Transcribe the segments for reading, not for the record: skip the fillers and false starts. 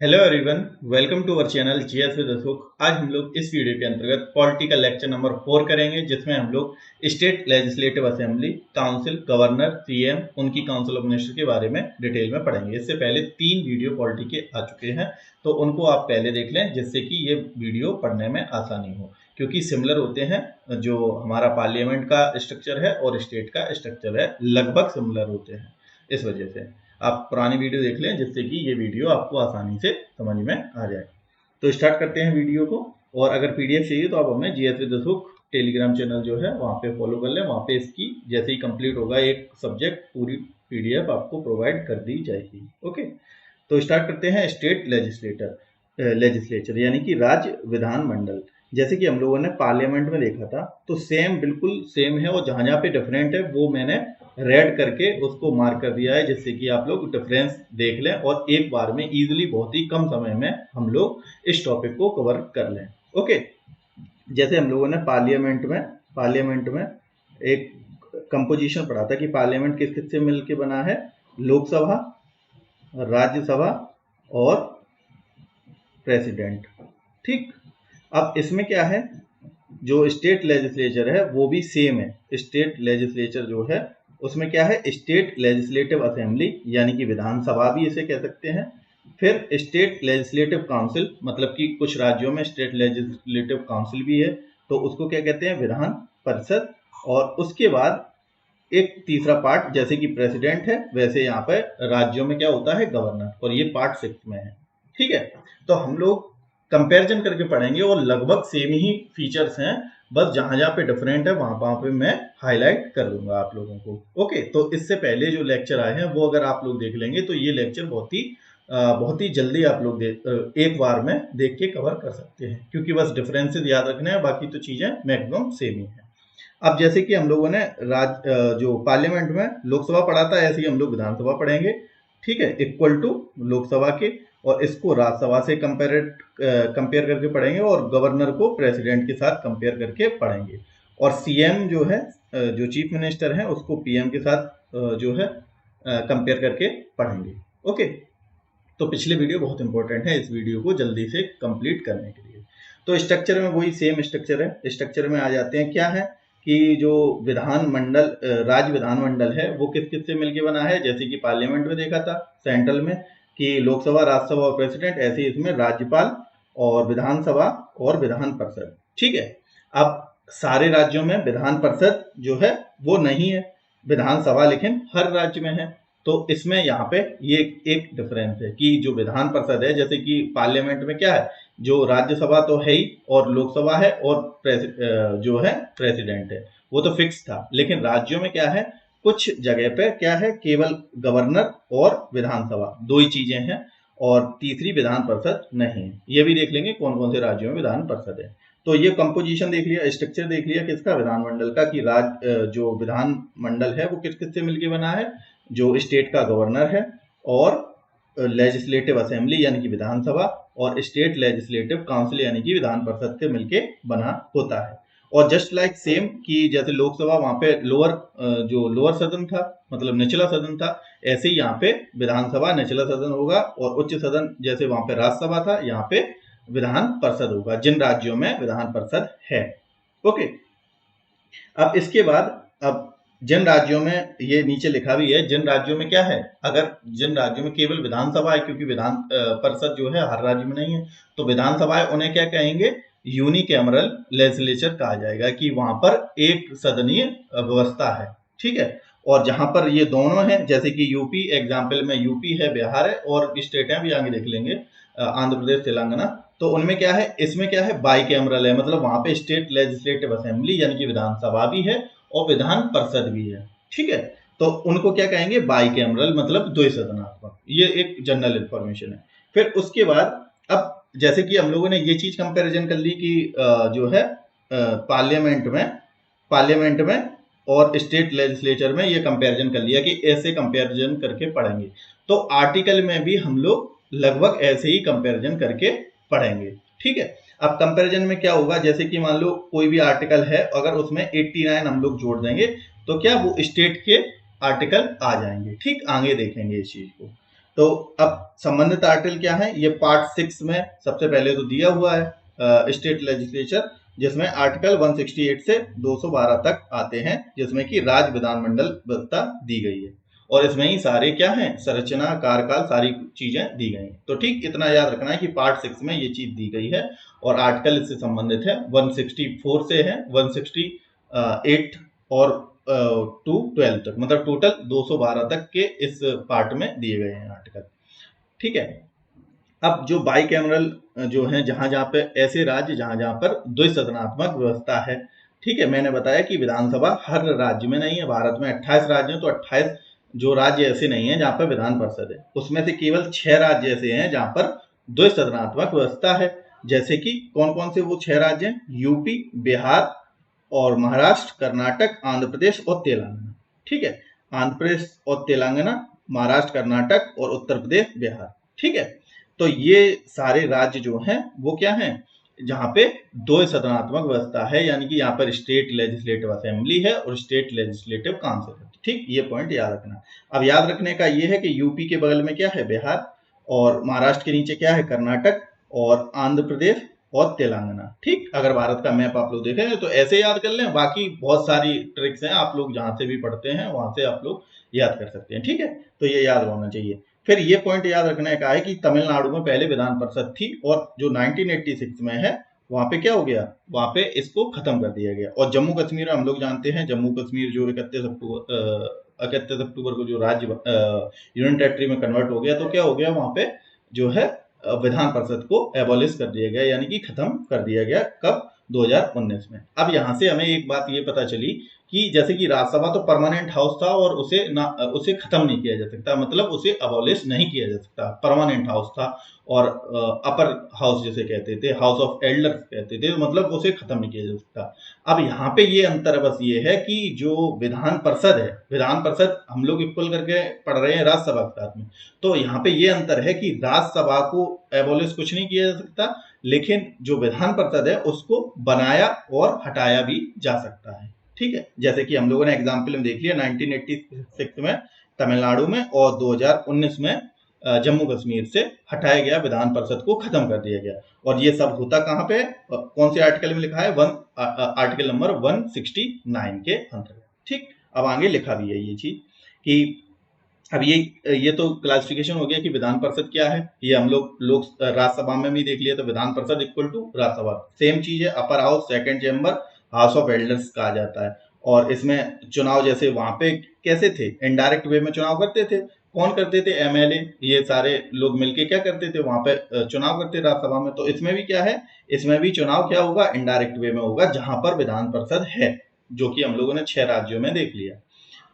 Hello everyone, welcome to our channel GS with Ashok. आज हम लोग इस वीडियो के अंतर्गत पॉलिटिकल लेक्चर नंबर 4 करेंगे, जिसमें हम लोग state legislative assembly, council, governor, CM, उनकी काउंसिल ऑफ मिनिस्टर के बारे में डिटेल में पढ़ेंगे। इससे पहले 3 वीडियो पॉलिटी के आ चुके हैं, तो उनको आप पहले देख लें, जिससे कि ये वीडियो पढ़ने में आसानी हो, क्योंकि सिमिलर होते हैं। जो हमारा पार्लियामेंट का स्ट्रक्चर है और स्टेट का स्ट्रक्चर है, लगभग सिमिलर होते हैं। इस वजह से आप पुरानी वीडियो देख लें, जिससे कि ये वीडियो आपको आसानी से समझ में आ जाए। तो स्टार्ट करते हैं वीडियो को। और अगर पीडीएफ चाहिए तो आप हमें GS with Ashok Telegram channel जो है वहाँ पे फॉलो कर लें। वहाँ पे इसकी जैसे ही कंप्लीट होगा एक सब्जेक्ट, पूरी पीडीएफ आपको प्रोवाइड कर दी जाएगी। ओके, तो स्टार्ट करते हैं। स्टेट लेजिस्लेचर यानी कि राज्य विधानमंडल। जैसे कि हम लोगों ने पार्लियामेंट में देखा था, तो सेम, बिल्कुल सेम है, और जहाँ जहाँ पे डिफरेंट है वो मैंने रेड करके उसको मार्क कर दिया है, जिससे कि आप लोग डिफरेंस देख लें और एक बार में इजीली, बहुत ही कम समय में हम लोग इस टॉपिक को कवर कर लें। ओके, जैसे हम लोगों ने पार्लियामेंट में एक कंपोजिशन पढ़ा था कि पार्लियामेंट किस किस से मिलकर बना है। लोकसभा, राज्यसभा और प्रेसिडेंट। ठीक, अब इसमें क्या है, जो स्टेट लेजिस्लेचर है वो भी सेम है। स्टेट लेजिस्लेचर जो है उसमें क्या है, स्टेट लेजिस्लेटिव असेंबली यानी कि विधानसभा भी इसे कह सकते हैं। फिर स्टेट लेजिस्लेटिव काउंसिल, मतलब कि कुछ राज्यों में स्टेट लेजिस्लेटिव काउंसिल भी है, तो उसको क्या कहते हैं, विधान परिषद। और उसके बाद एक तीसरा पार्ट, जैसे कि प्रेसिडेंट है, वैसे यहाँ पे राज्यों में क्या होता है, गवर्नर, और ये पार्ट 6 में है। ठीक है, तो हम लोग कंपैरिजन करके पढ़ेंगे और लगभग सेम ही फीचर्स हैं, बस जहां जहां पे डिफरेंट है वहां पे मैं हाईलाइट कर दूंगा आप लोगों को। ओके, तो इससे पहले जो लेक्चर आए हैं वो अगर आप लोग देख लेंगे तो ये लेक्चर बहुत ही जल्दी आप लोग एक बार में देख के कवर कर सकते हैं, क्योंकि बस डिफरेंसेस याद रखने हैं, बाकी तो चीजें मैक्सिमम सेम ही है। अब जैसे कि हम लोगों ने जो पार्लियामेंट में लोकसभा पढ़ा था, ऐसे ही हम लोग विधानसभा पढ़ेंगे। ठीक है, इक्वल टू लोकसभा के, और इसको राज्यसभा से कंपेयर करके पढ़ेंगे, और गवर्नर को प्रेसिडेंट के साथ कंपेयर करके पढ़ेंगे। और सीएम जो है, जो चीफ मिनिस्टर है, उसको पीएम के साथ जो है कंपेयर करके पढ़ेंगे। ओके, तो पिछले वीडियो बहुत इंपॉर्टेंट है, इस वीडियो को जल्दी से कंप्लीट करने के लिए। तो स्ट्रक्चर में वही सेम स्ट्रक्चर है। स्ट्रक्चर में आ जाते हैं, क्या है कि जो विधानमंडल, राज्य विधानमंडल है, वो किस किस से मिलकर बना है। जैसे कि पार्लियामेंट में देखा था सेंट्रल में कि लोकसभा, राज्यसभा और प्रेसिडेंट, ऐसे ही इसमें राज्यपाल और विधानसभा और विधान परिषद। ठीक है, अब सारे राज्यों में विधान परिषद जो है वो नहीं है, विधानसभा लेकिन हर राज्य में है। तो इसमें यहाँ पे ये एक डिफरेंस है कि जो विधान परिषद है, जैसे कि पार्लियामेंट में क्या है, जो राज्यसभा तो है ही और लोकसभा है और जो है प्रेसिडेंट है, वो तो फिक्स था। लेकिन राज्यों में क्या है, कुछ जगह पे क्या है, केवल गवर्नर और विधानसभा, दो ही चीजें हैं, और तीसरी विधान परिषद नहीं है। ये भी देख लेंगे कौन कौन से राज्यों में विधान परिषद है। तो ये कंपोजिशन देख लिया, स्ट्रक्चर देख लिया किसका, विधानमंडल का, कि जो विधानमंडल है वो किस किस से मिलकर बना है। जो स्टेट का गवर्नर है, और लेजिस्लेटिव असेंबली यानी कि विधानसभा, और स्टेट लेजिस्लेटिव काउंसिल यानी कि विधान परिषद से मिलके बना होता है। और जस्ट लाइक सेम कि जैसे लोकसभा वहां पे जो लोअर सदन था, मतलब निचला सदन था, ऐसे ही यहाँ पे विधानसभा निचला सदन होगा, और उच्च सदन जैसे वहां पे राज्यसभा था, यहाँ पे विधान परिषद होगा, जिन राज्यों में विधान परिषद है। ओके, अब इसके बाद, अब जिन राज्यों में, ये नीचे लिखा भी है, जिन राज्यों में क्या है, अगर जिन राज्यों में केवल विधानसभा है, क्योंकि विधान परिषद जो है हर राज्य में नहीं है, तो विधानसभा है, उन्हें क्या कहेंगे, यूनिकैमरल लेजिस्लेचर कहा जाएगा, कि वहां पर एक सदनीय व्यवस्था है। ठीक है, और जहां पर ये दोनों है, जैसे कि यूपी, एग्जाम्पल में यूपी है, बिहार है, और स्टेटें भी आगे देख लेंगे, आंध्र प्रदेश, तेलंगाना, तो उनमें क्या है, इसमें क्या है, बाई कैमरल है, मतलब वहां पे स्टेट लेजिस्लेटिव असेंबली यानी कि विधानसभा भी है और विधान परिषद भी है। ठीक है, तो उनको क्या कहेंगे, बाई कैमरल, मतलब द्विसदनात्मक। ये एक जनरल इंफॉर्मेशन है। फिर उसके बाद, अब जैसे कि हम लोगों ने ये चीज कंपैरिजन कर ली कि जो है पार्लियामेंट में और स्टेट लेजिस्लेचर में ये कंपैरिजन कर लिया, कि ऐसे कंपैरिजन करके पढ़ेंगे। तो आर्टिकल में भी हम लोग लगभग ऐसे ही कंपैरिजन करके पढ़ेंगे। ठीक है, अब कंपैरिजन में क्या होगा, जैसे कि मान लो कोई भी आर्टिकल है, अगर उसमें 89 हम लोग जोड़ देंगे, तो क्या वो स्टेट के आर्टिकल आ जाएंगे। ठीक, आगे देखेंगे इस चीज को। तो अब संबंधित आर्टिकल क्या है, ये पार्ट 6 में सबसे पहले तो दिया हुआ है स्टेट लेजिस्लेचर, जिसमें आर्टिकल 168 से 212 तक आते हैं, जिसमें कि राज्य विधानमंडल व्यवस्था दी गई है और इसमें ही सारे क्या हैं, संरचना, कार्यकाल, सारी चीजें दी गई हैं। तो ठीक इतना याद रखना है कि पार्ट 6 में ये चीज दी गई है और आर्टिकल इससे संबंधित है 164 से है 168 और टू 12 तक, मतलब टोटल 212 तक के इस पार्ट में दिए गए हैं आर्टिकल। ठीक है, अब जो बाई कैमरल जो है, जहां जहां पे ऐसे राज्य जहां जहां पर द्विसदनात्मक व्यवस्था है। ठीक है, मैंने बताया कि विधानसभा हर राज्य में नहीं है, भारत में 28 राज्य हैं, तो 28 जो राज्य ऐसे नहीं है जहां पर विधान परिषद है, उसमें से केवल 6 राज्य ऐसे हैं जहां पर द्विसदनात्मक व्यवस्था है। जैसे कि कौन कौन से वो 6 राज्य हैं, यूपी, बिहार और महाराष्ट्र, कर्नाटक, आंध्र प्रदेश और तेलंगाना। ठीक है, आंध्र प्रदेश और तेलंगाना, महाराष्ट्र, कर्नाटक और उत्तर प्रदेश, बिहार। ठीक है, तो ये सारे राज्य जो हैं वो क्या हैं, जहां पे दो सदनात्मक व्यवस्था है, यानी कि यहाँ पर स्टेट लेजिस्लेटिव असेंबली है और स्टेट लेजिस्लेटिव काउंसिल है। ठीक, ये पॉइंट याद रखना। अब याद रखने का ये है कि यूपी के बगल में क्या है, बिहार, और महाराष्ट्र के नीचे क्या है, कर्नाटक, और आंध्र प्रदेश और तेलंगाना। ठीक, अगर भारत का मैप आप लोग देखें तो ऐसे याद कर लें, बाकी बहुत सारी ट्रिक्स हैं, आप लोग जहां से भी पढ़ते हैं वहां से आप लोग याद कर सकते हैं। ठीक है, तो ये याद होना चाहिए। फिर ये पॉइंट याद रखने का है कि तमिलनाडु में पहले विधान परिषद थी और जो 1986 में है वहां पे क्या हो गया, वहां पे इसको खत्म कर दिया गया। और जम्मू कश्मीर हम लोग जानते हैं, जम्मू कश्मीर जो 31 अक्टूबर को जो राज्य यूनियन टेरिटरी में कन्वर्ट हो गया, तो क्या हो गया, वहां पे जो है विधान परिषद को एबॉलिश कर दिया गया, यानी कि खत्म कर दिया गया। कब, 2019 में। अब यहां से हमें एक बात ये पता चली कि जैसे कि राज्यसभा तो परमानेंट हाउस था और उसे खत्म नहीं किया जा सकता, मतलब उसे अबॉलिश नहीं किया जा सकता, परमानेंट हाउस था। और अपर हाउस जिसे कहते थे, हाउस ऑफ एल्डर्स कहते थे, मतलब उसे खत्म नहीं किया जा सकता। अब यहाँ पे ये अंतर बस ये है कि जो विधान परिषद है, विधान परिषद हम लोग इक्वल करके पढ़ रहे हैं राज्यसभा के साथ में, तो यहाँ पे ये अंतर है कि राज्यसभा को एबॉलिश कुछ नहीं किया जा सकता, लेकिन जो विधान परिषद है उसको बनाया और हटाया भी जा सकता है। ठीक है, जैसे कि हम लोगों ने एग्जाम्पल में देख लिया 1986 में तमिलनाडु में और 2019 में जम्मू कश्मीर से हटाया गया, विधान परिषद को खत्म कर दिया गया। और ये सब होता कहाँ पे, कौन से आर्टिकल में लिखा है, आर्टिकल नंबर 169 के अंतर्गत। ठीक, अब आगे लिखा भी है ये चीज कि अब ये तो क्लासिफिकेशन हो गया कि विधान परिषद क्या है, ये हम लोग राज्यसभा में भी देख लिया, तो Vidhan Parishad equal to Rajya Sabha, same चीज है, upper house, second chamber, house of elders कहा जाता है। और इसमें चुनाव जैसे वहां पे कैसे थे, इनडायरेक्ट वे में चुनाव करते थे। कौन करते थे, एमएलए, ये सारे लोग मिलके क्या करते थे, वहां पे चुनाव करते राज्यसभा में। तो इसमें भी क्या है, इसमें भी चुनाव क्या होगा, इनडायरेक्ट वे में होगा, जहां पर विधान परिषद है, जो कि हम लोगों ने 6 राज्यों में देख लिया।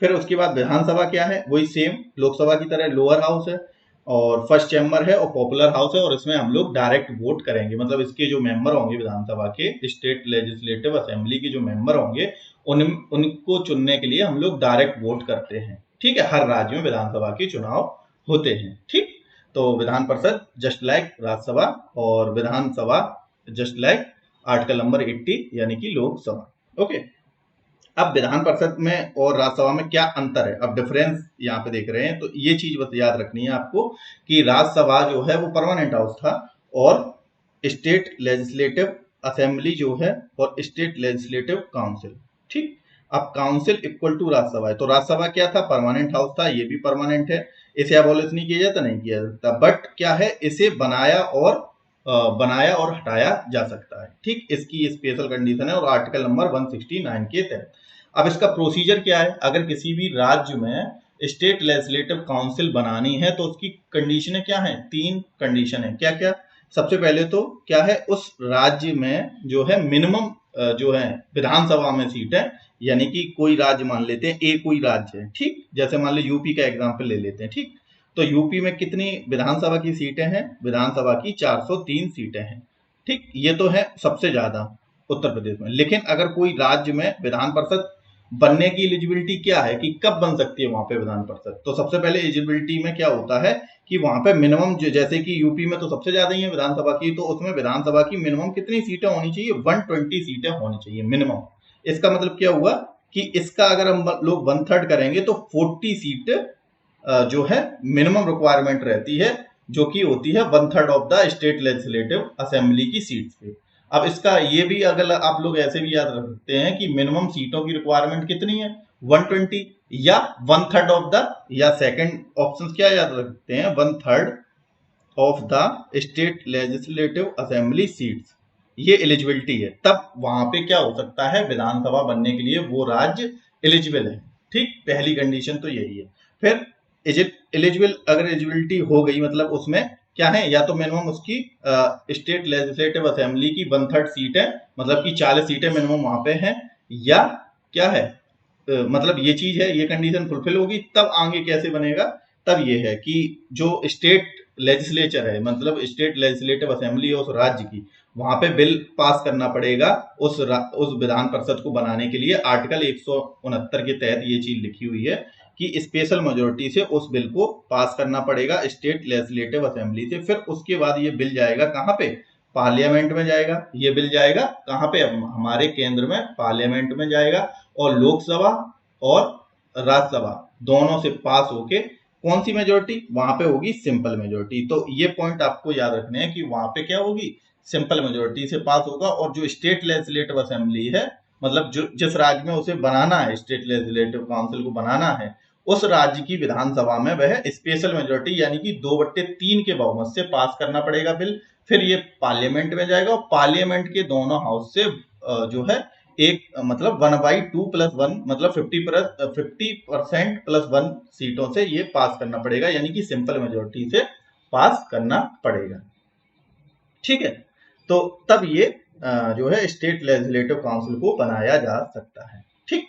फिर उसके बाद विधानसभा क्या है, वही सेम लोकसभा की तरह लोअर हाउस है और फर्स्ट चैम्बर है और पॉपुलर हाउस है, और इसमें हम लोग डायरेक्ट वोट करेंगे, मतलब इसके जो मेंबर होंगे विधानसभा के, स्टेट लेजिस्लेटिव असेंबली के जो मेंबर होंगे, उनको चुनने के लिए हम लोग डायरेक्ट वोट करते हैं। ठीक है, हर राज्य में विधानसभा के चुनाव होते हैं। ठीक, तो विधान परिषद जस्ट लाइक राज्यसभा और विधानसभा जस्ट लाइक आर्टिकल नंबर 80 यानी कि लोकसभा। ओके, अब विधान परिषद में और राज्यसभा में क्या अंतर है, अब डिफरेंस यहाँ पे देख रहे हैं, तो ये चीज बस याद रखनी है आपको कि राज्यसभा जो है वो परमानेंट हाउस था और स्टेट लेजिस्लेटिव असेंबली जो है और स्टेट लेजिस्लेटिव काउंसिल। ठीक, अब काउंसिल इक्वल टू राज्यसभा है, तो राज्यसभा क्या था, परमानेंट हाउस था, ये भी परमानेंट है, इसे अबॉलिश नहीं किया जाता, नहीं किया जाता, बट क्या है, इसे बनाया और हटाया जा सकता है। ठीक, इसकी स्पेशल कंडीशन है और आर्टिकल नंबर 169 के तहत। अब इसका प्रोसीजर क्या है, अगर किसी भी राज्य में स्टेट लेजिस्लेटिव काउंसिल बनानी है तो उसकी कंडीशनें क्या है, 3 कंडीशन है। क्या क्या, सबसे पहले तो क्या है, उस राज्य में जो है मिनिमम जो है विधानसभा में सीट है, यानी कि कोई राज्य मान लेते हैं, ए कोई राज्य है। ठीक, जैसे मान लो यूपी का एग्जाम्पल ले लेते हैं। ठीक, तो यूपी में कितनी विधानसभा की सीटें हैं, विधानसभा की 403 सीटें हैं। ठीक, ये तो है सबसे ज्यादा उत्तर प्रदेश में। लेकिन अगर कोई राज्य में विधान परिषद बनने की एलिजिबिलिटी क्या है कि कब बन सकती है वहां पे विधान परिषद, तो सबसे पहले एलिजिबिलिटी में क्या होता है कि वहां पे मिनिमम, जैसे कि यूपी में तो सबसे ज्यादा ही है विधानसभा की, तो उसमें विधानसभा की मिनिमम कितनी सीटें होनी चाहिए, 120 सीटें होनी चाहिए मिनिमम। इसका मतलब क्या हुआ कि इसका अगर हम लोग 1/3 करेंगे तो 40 सीट जो है मिनिमम रिक्वायरमेंट रहती है, जो कि होती है 1/3 of the state legislative assembly की सीट्स पे। अब इसका ये भी अगर आप लोग ऐसे भी याद रख सकते हैं कि मिनिमम सीटों की रिक्वायरमेंट कितनी है, 120, या 1/3 ऑफ द, या सेकंड ऑप्शन क्या याद रख सकते हैं, 1/3 of the state legislative assembly seats. ये एलिजिबिलिटी है, तब वहां पे क्या हो सकता है, विधानसभा बनने के लिए वो राज्य एलिजिबल है। ठीक, पहली कंडीशन तो यही है। फिर एलिजिबल, अगर एलिजिबिलिटी हो गई मतलब उसमें क्या है, या तो मिनिमम उसकी स्टेट लेजिस्लेटिव असेंबली की 1/3 सीट है, मतलब कि 40 सीटें मिनिमम वहां पे हैं, या क्या है, मतलब ये चीज है, ये कंडीशन फुलफिल होगी, तब आगे कैसे बनेगा, तब ये है कि जो स्टेट लेजिस्लेचर है, मतलब स्टेट लेजिस्लेटिव असेंबली है उस राज्य की, वहां पे बिल पास करना पड़ेगा उस विधान परिषद को बनाने के लिए। आर्टिकल 169 के तहत ये चीज लिखी हुई है कि स्पेशल मेजोरिटी से उस बिल को पास करना पड़ेगा स्टेट लेजिस्लेटिव असेंबली से। फिर उसके बाद ये बिल जाएगा कहाँ पे, पार्लियामेंट में जाएगा। ये बिल जाएगा कहाँ पे, हमारे केंद्र में पार्लियामेंट में जाएगा, और लोकसभा और राज्यसभा दोनों से पास होके कौन सी मेजोरिटी, वहां पे होगी सिंपल मेजोरिटी। तो ये पॉइंट आपको याद रखने हैं कि वहां पे क्या होगी, सिंपल मेजोरिटी से पास होगा। और जो स्टेट लेजिस्लेटिव असेंबली है, मतलब जो जिस राज्य में उसे बनाना है, स्टेट लेजिस्लेटिव काउंसिल को बनाना है, उस राज्य की विधानसभा में वह स्पेशल मेजोरिटी यानी कि 2/3 के बहुमत से पास करना पड़ेगा बिल। फिर ये पार्लियामेंट में जाएगा, और पार्लियामेंट के दोनों हाउस से जो है एक मतलब 1/2 + 1 मतलब 50% + 1 सीटों से ये पास करना पड़ेगा, यानी कि सिंपल मेजोरिटी से पास करना पड़ेगा। ठीक है, तो तब ये जो है स्टेट लेजिस्लेटिव काउंसिल को बनाया जा सकता है। ठीक,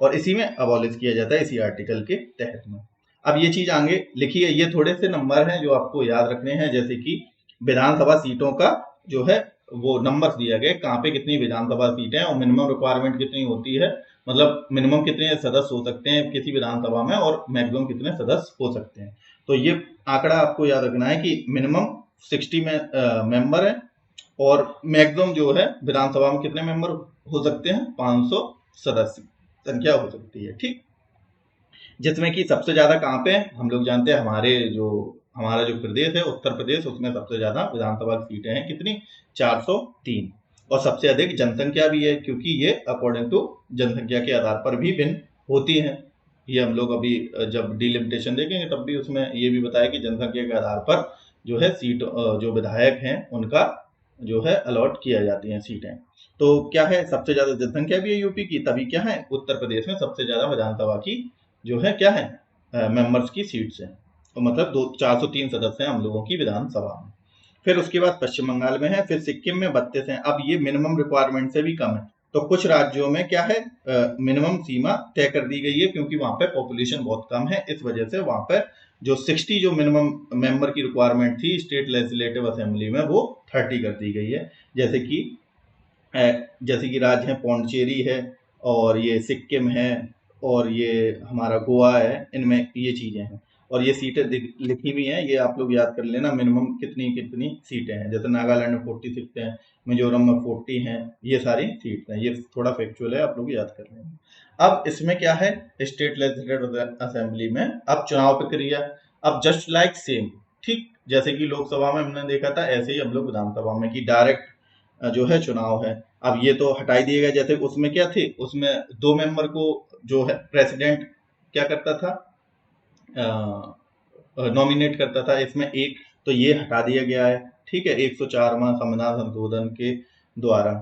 और इसी में अबॉलिश किया जाता है, इसी आर्टिकल के तहत में। अब ये चीज आगे लिखी है, ये थोड़े से नंबर हैं जो आपको याद रखने हैं, जैसे कि विधानसभा सीटों का जो है वो नंबर दिया गया, कहाँ पे कितनी विधानसभा सीटें हैं, और मिनिमम रिक्वायरमेंट कितनी होती है, मतलब मिनिमम कितने सदस्य हो सकते हैं किसी विधानसभा में, और मैक्सिमम कितने सदस्य हो सकते हैं। तो ये आंकड़ा आपको याद रखना है कि मिनिमम 60 में मेंबर है, और मैक्सिमम जो है विधानसभा में कितने मेंबर हो सकते हैं, 500 सदस्य संख्या हो सकती है। ठीक, जिसमें कि सबसे ज्यादा कहाँ पे है, हम लोग जानते हैं हमारा जो प्रदेश है उत्तर प्रदेश, उसमें सबसे ज्यादा विधानसभा की सीटें हैं कितनी, 403, और सबसे अधिक जनसंख्या भी है, क्योंकि ये अकॉर्डिंग टू जनसंख्या के आधार पर भी भिन्न होती है। ये हम लोग अभी जब डिलिमिटेशन देखेंगे तब भी उसमें ये भी बताया कि जनसंख्या के आधार पर जो है सीट जो विधायक हैं उनका जो है अलॉट किया जाती हैं सीटें। तो क्या है, सबसे ज्यादा जनसंख्या भी है यूपी की, तभी क्या है उत्तर प्रदेश में सबसे ज्यादा विधानसभा की जो है क्या है मेंबर्स की सीट्स हैं। तो मतलब 403 सदस्य हैं हम लोगों की विधानसभा में। फिर उसके बाद पश्चिम बंगाल में है, फिर सिक्किम में 32 हैं। अब ये मिनिमम रिक्वायरमेंट से भी कम है, तो कुछ राज्यों में क्या है मिनिमम सीमा तय कर दी गई है, क्योंकि वहां पे पॉपुलेशन बहुत कम है, इस वजह से वहां पर जो 60 जो मिनिमम मेंबर की रिक्वायरमेंट थी स्टेट लेजिस्लेटिव असेंबली में, वो 30 कर दी गई है। जैसे कि राज्य है पौंडचेरी है, और ये सिक्किम है, और ये हमारा गोवा है, इनमें ये चीजें हैं। और ये सीटें लिखी हुई हैं, ये आप लोग याद कर लेना मिनिमम कितनी कितनी सीटें हैं। जैसे नागालैंड में 40 सीटें हैं, मिजोरम में 40 हैं, ये सारी सीट्स हैं। ये थोड़ा फैक्चुअल है, आप लोग याद कर लेना। अब इसमें क्या है, स्टेट लेजिस्लेटिव असेंबली में अब चुनाव प्रक्रिया, अब जस्ट लाइक सेम, ठीक जैसे कि लोकसभा में हमने देखा था, ऐसे ही हम लोग विधानसभा में की डायरेक्ट जो है चुनाव है। अब ये तो हटाई दिए गए, जैसे उसमें क्या थे, उसमें 2 मेंबर को जो है प्रेसिडेंट क्या करता था, नॉमिनेट करता था, इसमें एक तो ये हटा दिया गया है। ठीक है, 104वां संविधान संशोधन के द्वारा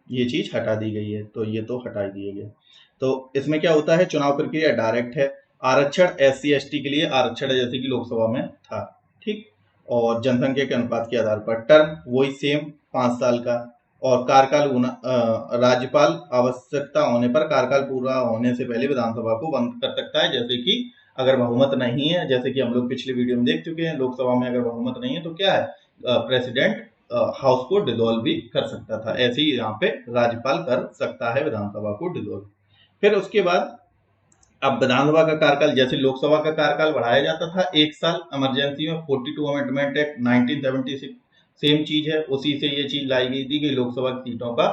ये चीज हटा दी गई है, तो ये तो हटा दिए गए। तो इसमें क्या होता है, चुनाव प्रक्रिया डायरेक्ट है। आरक्षण SC ST के लिए आरक्षण है, जैसे कि लोकसभा में था। ठीक, और जनसंख्या के अनुपात के आधार पर टर्म वही सेम 5 साल का, और कार्यकाल राज्यपाल आवश्यकता होने पर कार्यकाल पूरा होने से पहले विधानसभा को बंद कर सकता है। जैसे कि अगर बहुमत नहीं है, जैसे कि हम लोग पिछले वीडियो में देख चुके हैं, लोकसभा में अगर बहुमत नहीं है तो क्या है, प्रेसिडेंट हाउस को डिसॉल्व भी कर सकता था। ऐसे ही यहाँ पे राज्यपाल कर सकता है विधानसभा को डिसॉल्व। फिर उसके बाद अब विधानसभा का कार्यकाल, जैसे लोकसभा का कार्यकाल बढ़ाया जाता था 1 साल इमरजेंसी में, 42 अमेंडमेंट एक्ट 1976 सेम चीज है, उसी से ये चीज लाई गई थी कि लोकसभा की सीटों का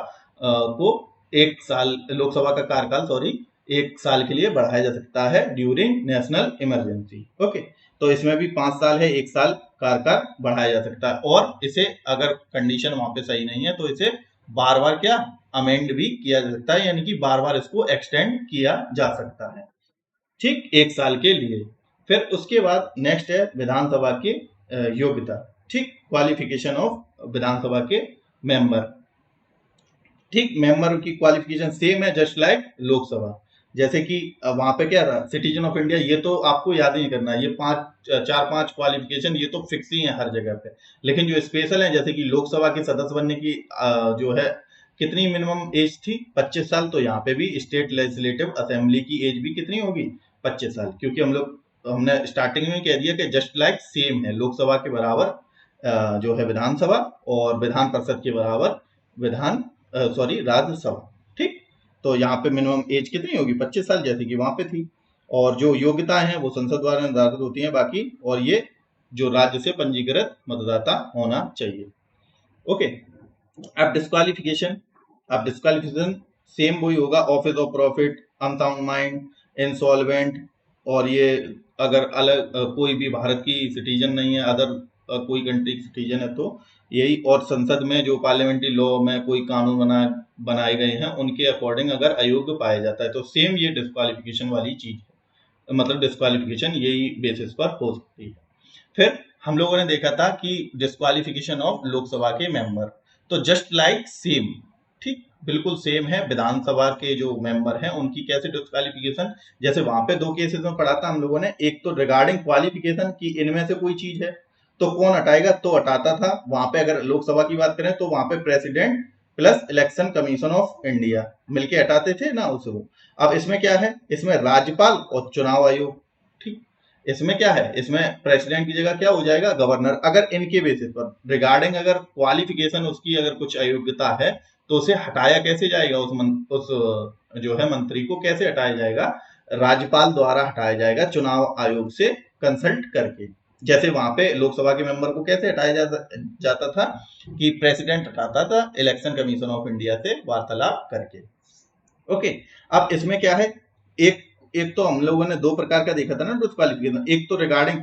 को 1 साल लोकसभा का कार्यकाल 1 साल के लिए बढ़ाया जा सकता है ड्यूरिंग नेशनल इमरजेंसी। ओके, तो इसमें भी 5 साल है, 1 साल कार्यकाल बढ़ाया जा सकता है, और इसे अगर कंडीशन वहां पे सही नहीं है तो इसे बार बार क्या अमेंड भी किया जा सकता है, यानी कि बार बार इसको एक्सटेंड किया जा सकता है, ठीक, 1 साल के लिए। फिर उसके बाद नेक्स्ट है विधानसभा की योग्यता, ठीक, क्वालिफिकेशन ऑफ विधानसभा के मेंबर, ठीक, मेंबर की क्वालिफिकेशन सेम है जस्ट लाइक लोकसभा। जैसे कि वहां पे क्या रहा, सिटीजन ऑफ इंडिया, ये तो आपको याद ही नहीं करना, ये 4-5 क्वालिफिकेशन ये तो फिक्स ही है हर जगह पे। लेकिन जो स्पेशल है, जैसे कि लोकसभा के सदस्य बनने की जो है कितनी मिनिमम एज थी, 25 साल, तो यहाँ पे भी स्टेट लेजिस्लेटिव असेंबली की एज भी कितनी होगी, 25 साल, क्योंकि हमने स्टार्टिंग में कह दिया कि जस्ट लाइक सेम है, लोकसभा के बराबर जो है विधानसभा, और विधान परिषद के बराबर राज्यसभा, ठीक। तो यहाँ पे मिनिमम एज कितनी होगी, 25 साल, जैसे कि वहां पे थी। और जो योग्यताएं हैं वो संसद द्वारा निर्धारित होती हैं बाकी, और ये जो राज्य से पंजीकृत मतदाता होना चाहिए। ओके, अब डिस्क्वालिफिकेशन सेम वही होगा, office of profit, unsound mind, insolvent, और ये अगर अलग कोई भी भारत की सिटीजन नहीं है, अदर कोई कंट्री की सिटीजन है तो यही, और संसद में जो पार्लियामेंट्री लॉ में कोई कानून बनाए गए हैं उनके अकॉर्डिंग अगर अयोग्य पाया जाता है तो सेम ये डिस्क्वालिफिकेशन वाली चीज है, मतलब डिस्क्वालिफिकेशन यही बेसिस पर हो सकती है। फिर हम लोगों ने देखा था कि डिस्क्वालिफिकेशन ऑफ लोकसभा के मेंबर, तो जस्ट लाइक सेम, ठीक, बिल्कुल सेम है विधानसभा के जो मेंबर हैं उनकी कैसे डिस्क्वालिफिकेशन, जैसे वहां पे 2 केसेस में पढ़ा था हम लोगों ने, एक तो रिगार्डिंग क्वालिफिकेशन की इनमें से कोई चीज है तो कौन हटाएगा, तो हटाता था वहां पे, अगर लोकसभा की बात करें तो वहां पे president plus election commission of India मिलके हटाते थे ना उसको। अब इसमें क्या है, इसमें राज्यपाल और चुनाव आयोग, ठीक, इसमें क्या है, इसमें प्रेसिडेंट की जगह क्या हो जाएगा, गवर्नर। अगर इनके बेसिस पर रिगार्डिंग अगर क्वालिफिकेशन उसकी अगर कुछ अयोग्यता है तो उसे हटाया कैसे जाएगा, उस जो है मंत्री को कैसे हटाया जाएगा, राज्यपाल द्वारा हटाया जाएगा चुनाव आयोग से कंसल्ट करके। जैसे वहां पे लोकसभा के मेंबर को कैसे हटाया जाता था कि प्रेसिडेंट हटाता था इलेक्शन कमीशन ऑफ इंडिया से वार्तालाप करके। ओके, अब इसमें क्या है, एक एक तो हम लोगों ने 2 प्रकार का देखा था ना डिस्क्वालिफिकेशन, एक तो रिगार्डिंग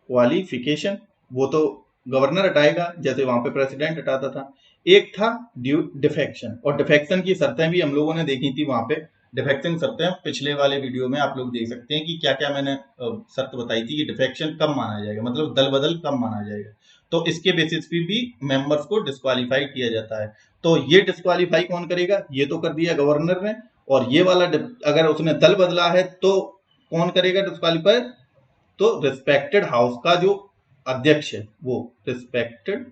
क्वालिफिकेशन वो तो गवर्नर हटाएगा जैसे वहां पे प्रेसिडेंट हटाता था, एक था डिफेक्शन, और डिफेक्शन की शर्तें भी हम लोगों ने देखी थी वहां पे। डिफेक्शन शर्तें पिछले वाले वीडियो में आप लोग देख सकते हैं कि क्या क्या मैंने शर्त बताई थी कि डिफेक्शन कब माना जाएगा, मतलब दल बदल कब माना जाएगा, तो इसके बेसिस पे भी मेंबर्स को डिस्क्वालीफाई किया जाता है। तो ये डिस्क्वालीफाई कौन करेगा, ये तो कर दिया गवर्नर ने, और ये वाला अगर उसने दल बदला है तो कौन करेगा डिस्क्वालीफाई, तो रिस्पेक्टेड हाउस का जो अध्यक्ष है वो, रिस्पेक्टेड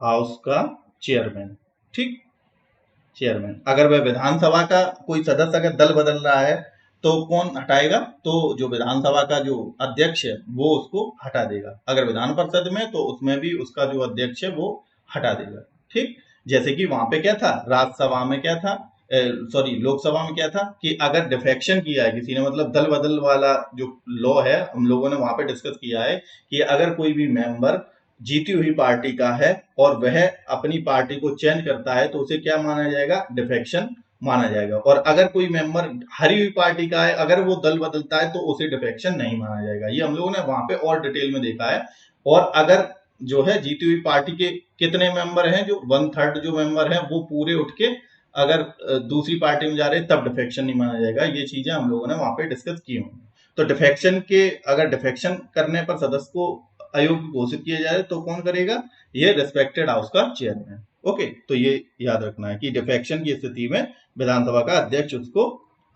हाउस का चेयरमैन, ठीक, चेयरमैन। अगर वह विधानसभा का कोई सदस्य अगर दल बदल रहा है तो कौन हटाएगा, तो जो विधानसभा का जो अध्यक्ष है वो उसको हटा देगा, अगर विधान परिषद में तो उसमें भी उसका जो अध्यक्ष है वो हटा देगा, ठीक। जैसे कि वहां पे क्या था, राज्यसभा में क्या था, सॉरी लोकसभा में क्या था कि अगर डिफेक्शन किया है किसी ने, मतलब दल बदल वाला जो लॉ है हम लोगों ने वहां पे डिस्कस किया है कि अगर कोई भी मेंबर जीती हुई पार्टी का है और वह अपनी पार्टी को चेंज करता है तो उसे क्या माना जाएगा, डिफेक्शन माना जाएगा। और अगर कोई मेंबर हारी हुई पार्टी का है, अगर वो दल बदलता है तो उसे डिफेक्शन नहीं माना जाएगा। ये हम लोगों ने वहां पे और डिटेल में देखा है। और अगर जो है जीती हुई पार्टी के कितने मेंबर हैं, जो 1/3 जो मेंबर हैं वो पूरे उठ के अगर दूसरी पार्टी में जा रहे हैं तब डिफेक्शन नहीं माना जाएगा। ये चीजें हम लोगों ने वहां पे डिस्कस की होंगी। तो डिफेक्शन के, अगर डिफेक्शन करने पर सदस्य को अयोग्य घोषित किया जाए तो कौन करेगा, ये रिस्पेक्टेड हाउस का चेयरमैन। ओके, तो ये याद रखना है कि डिफेक्शन की स्थिति में विधानसभा का अध्यक्ष उसको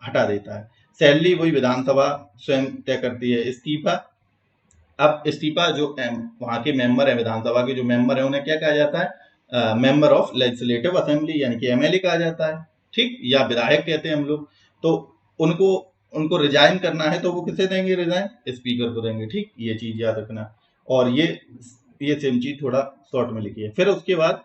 हटा देता है। सैलरी वही विधानसभा स्वयं तय करती है। इस्तीफा, अब इस्तीफा जो वहां के मेंबर है, विधानसभा के जो मेंबर है उन्हें क्या कहा जाता है, मेंबर ऑफ लेजिस्लेटिव असेंबली यानी कि एमएलए कहा जाता है, ठीक, या विधायक कहते हैं हम लोग। तो उनको रिजाइन करना है तो वो किसे देंगे रिजाइन, स्पीकर को देंगे, ठीक, ये चीज याद रखना। और ये सेम चीज थोड़ा शॉर्ट में लिखी है। फिर उसके बाद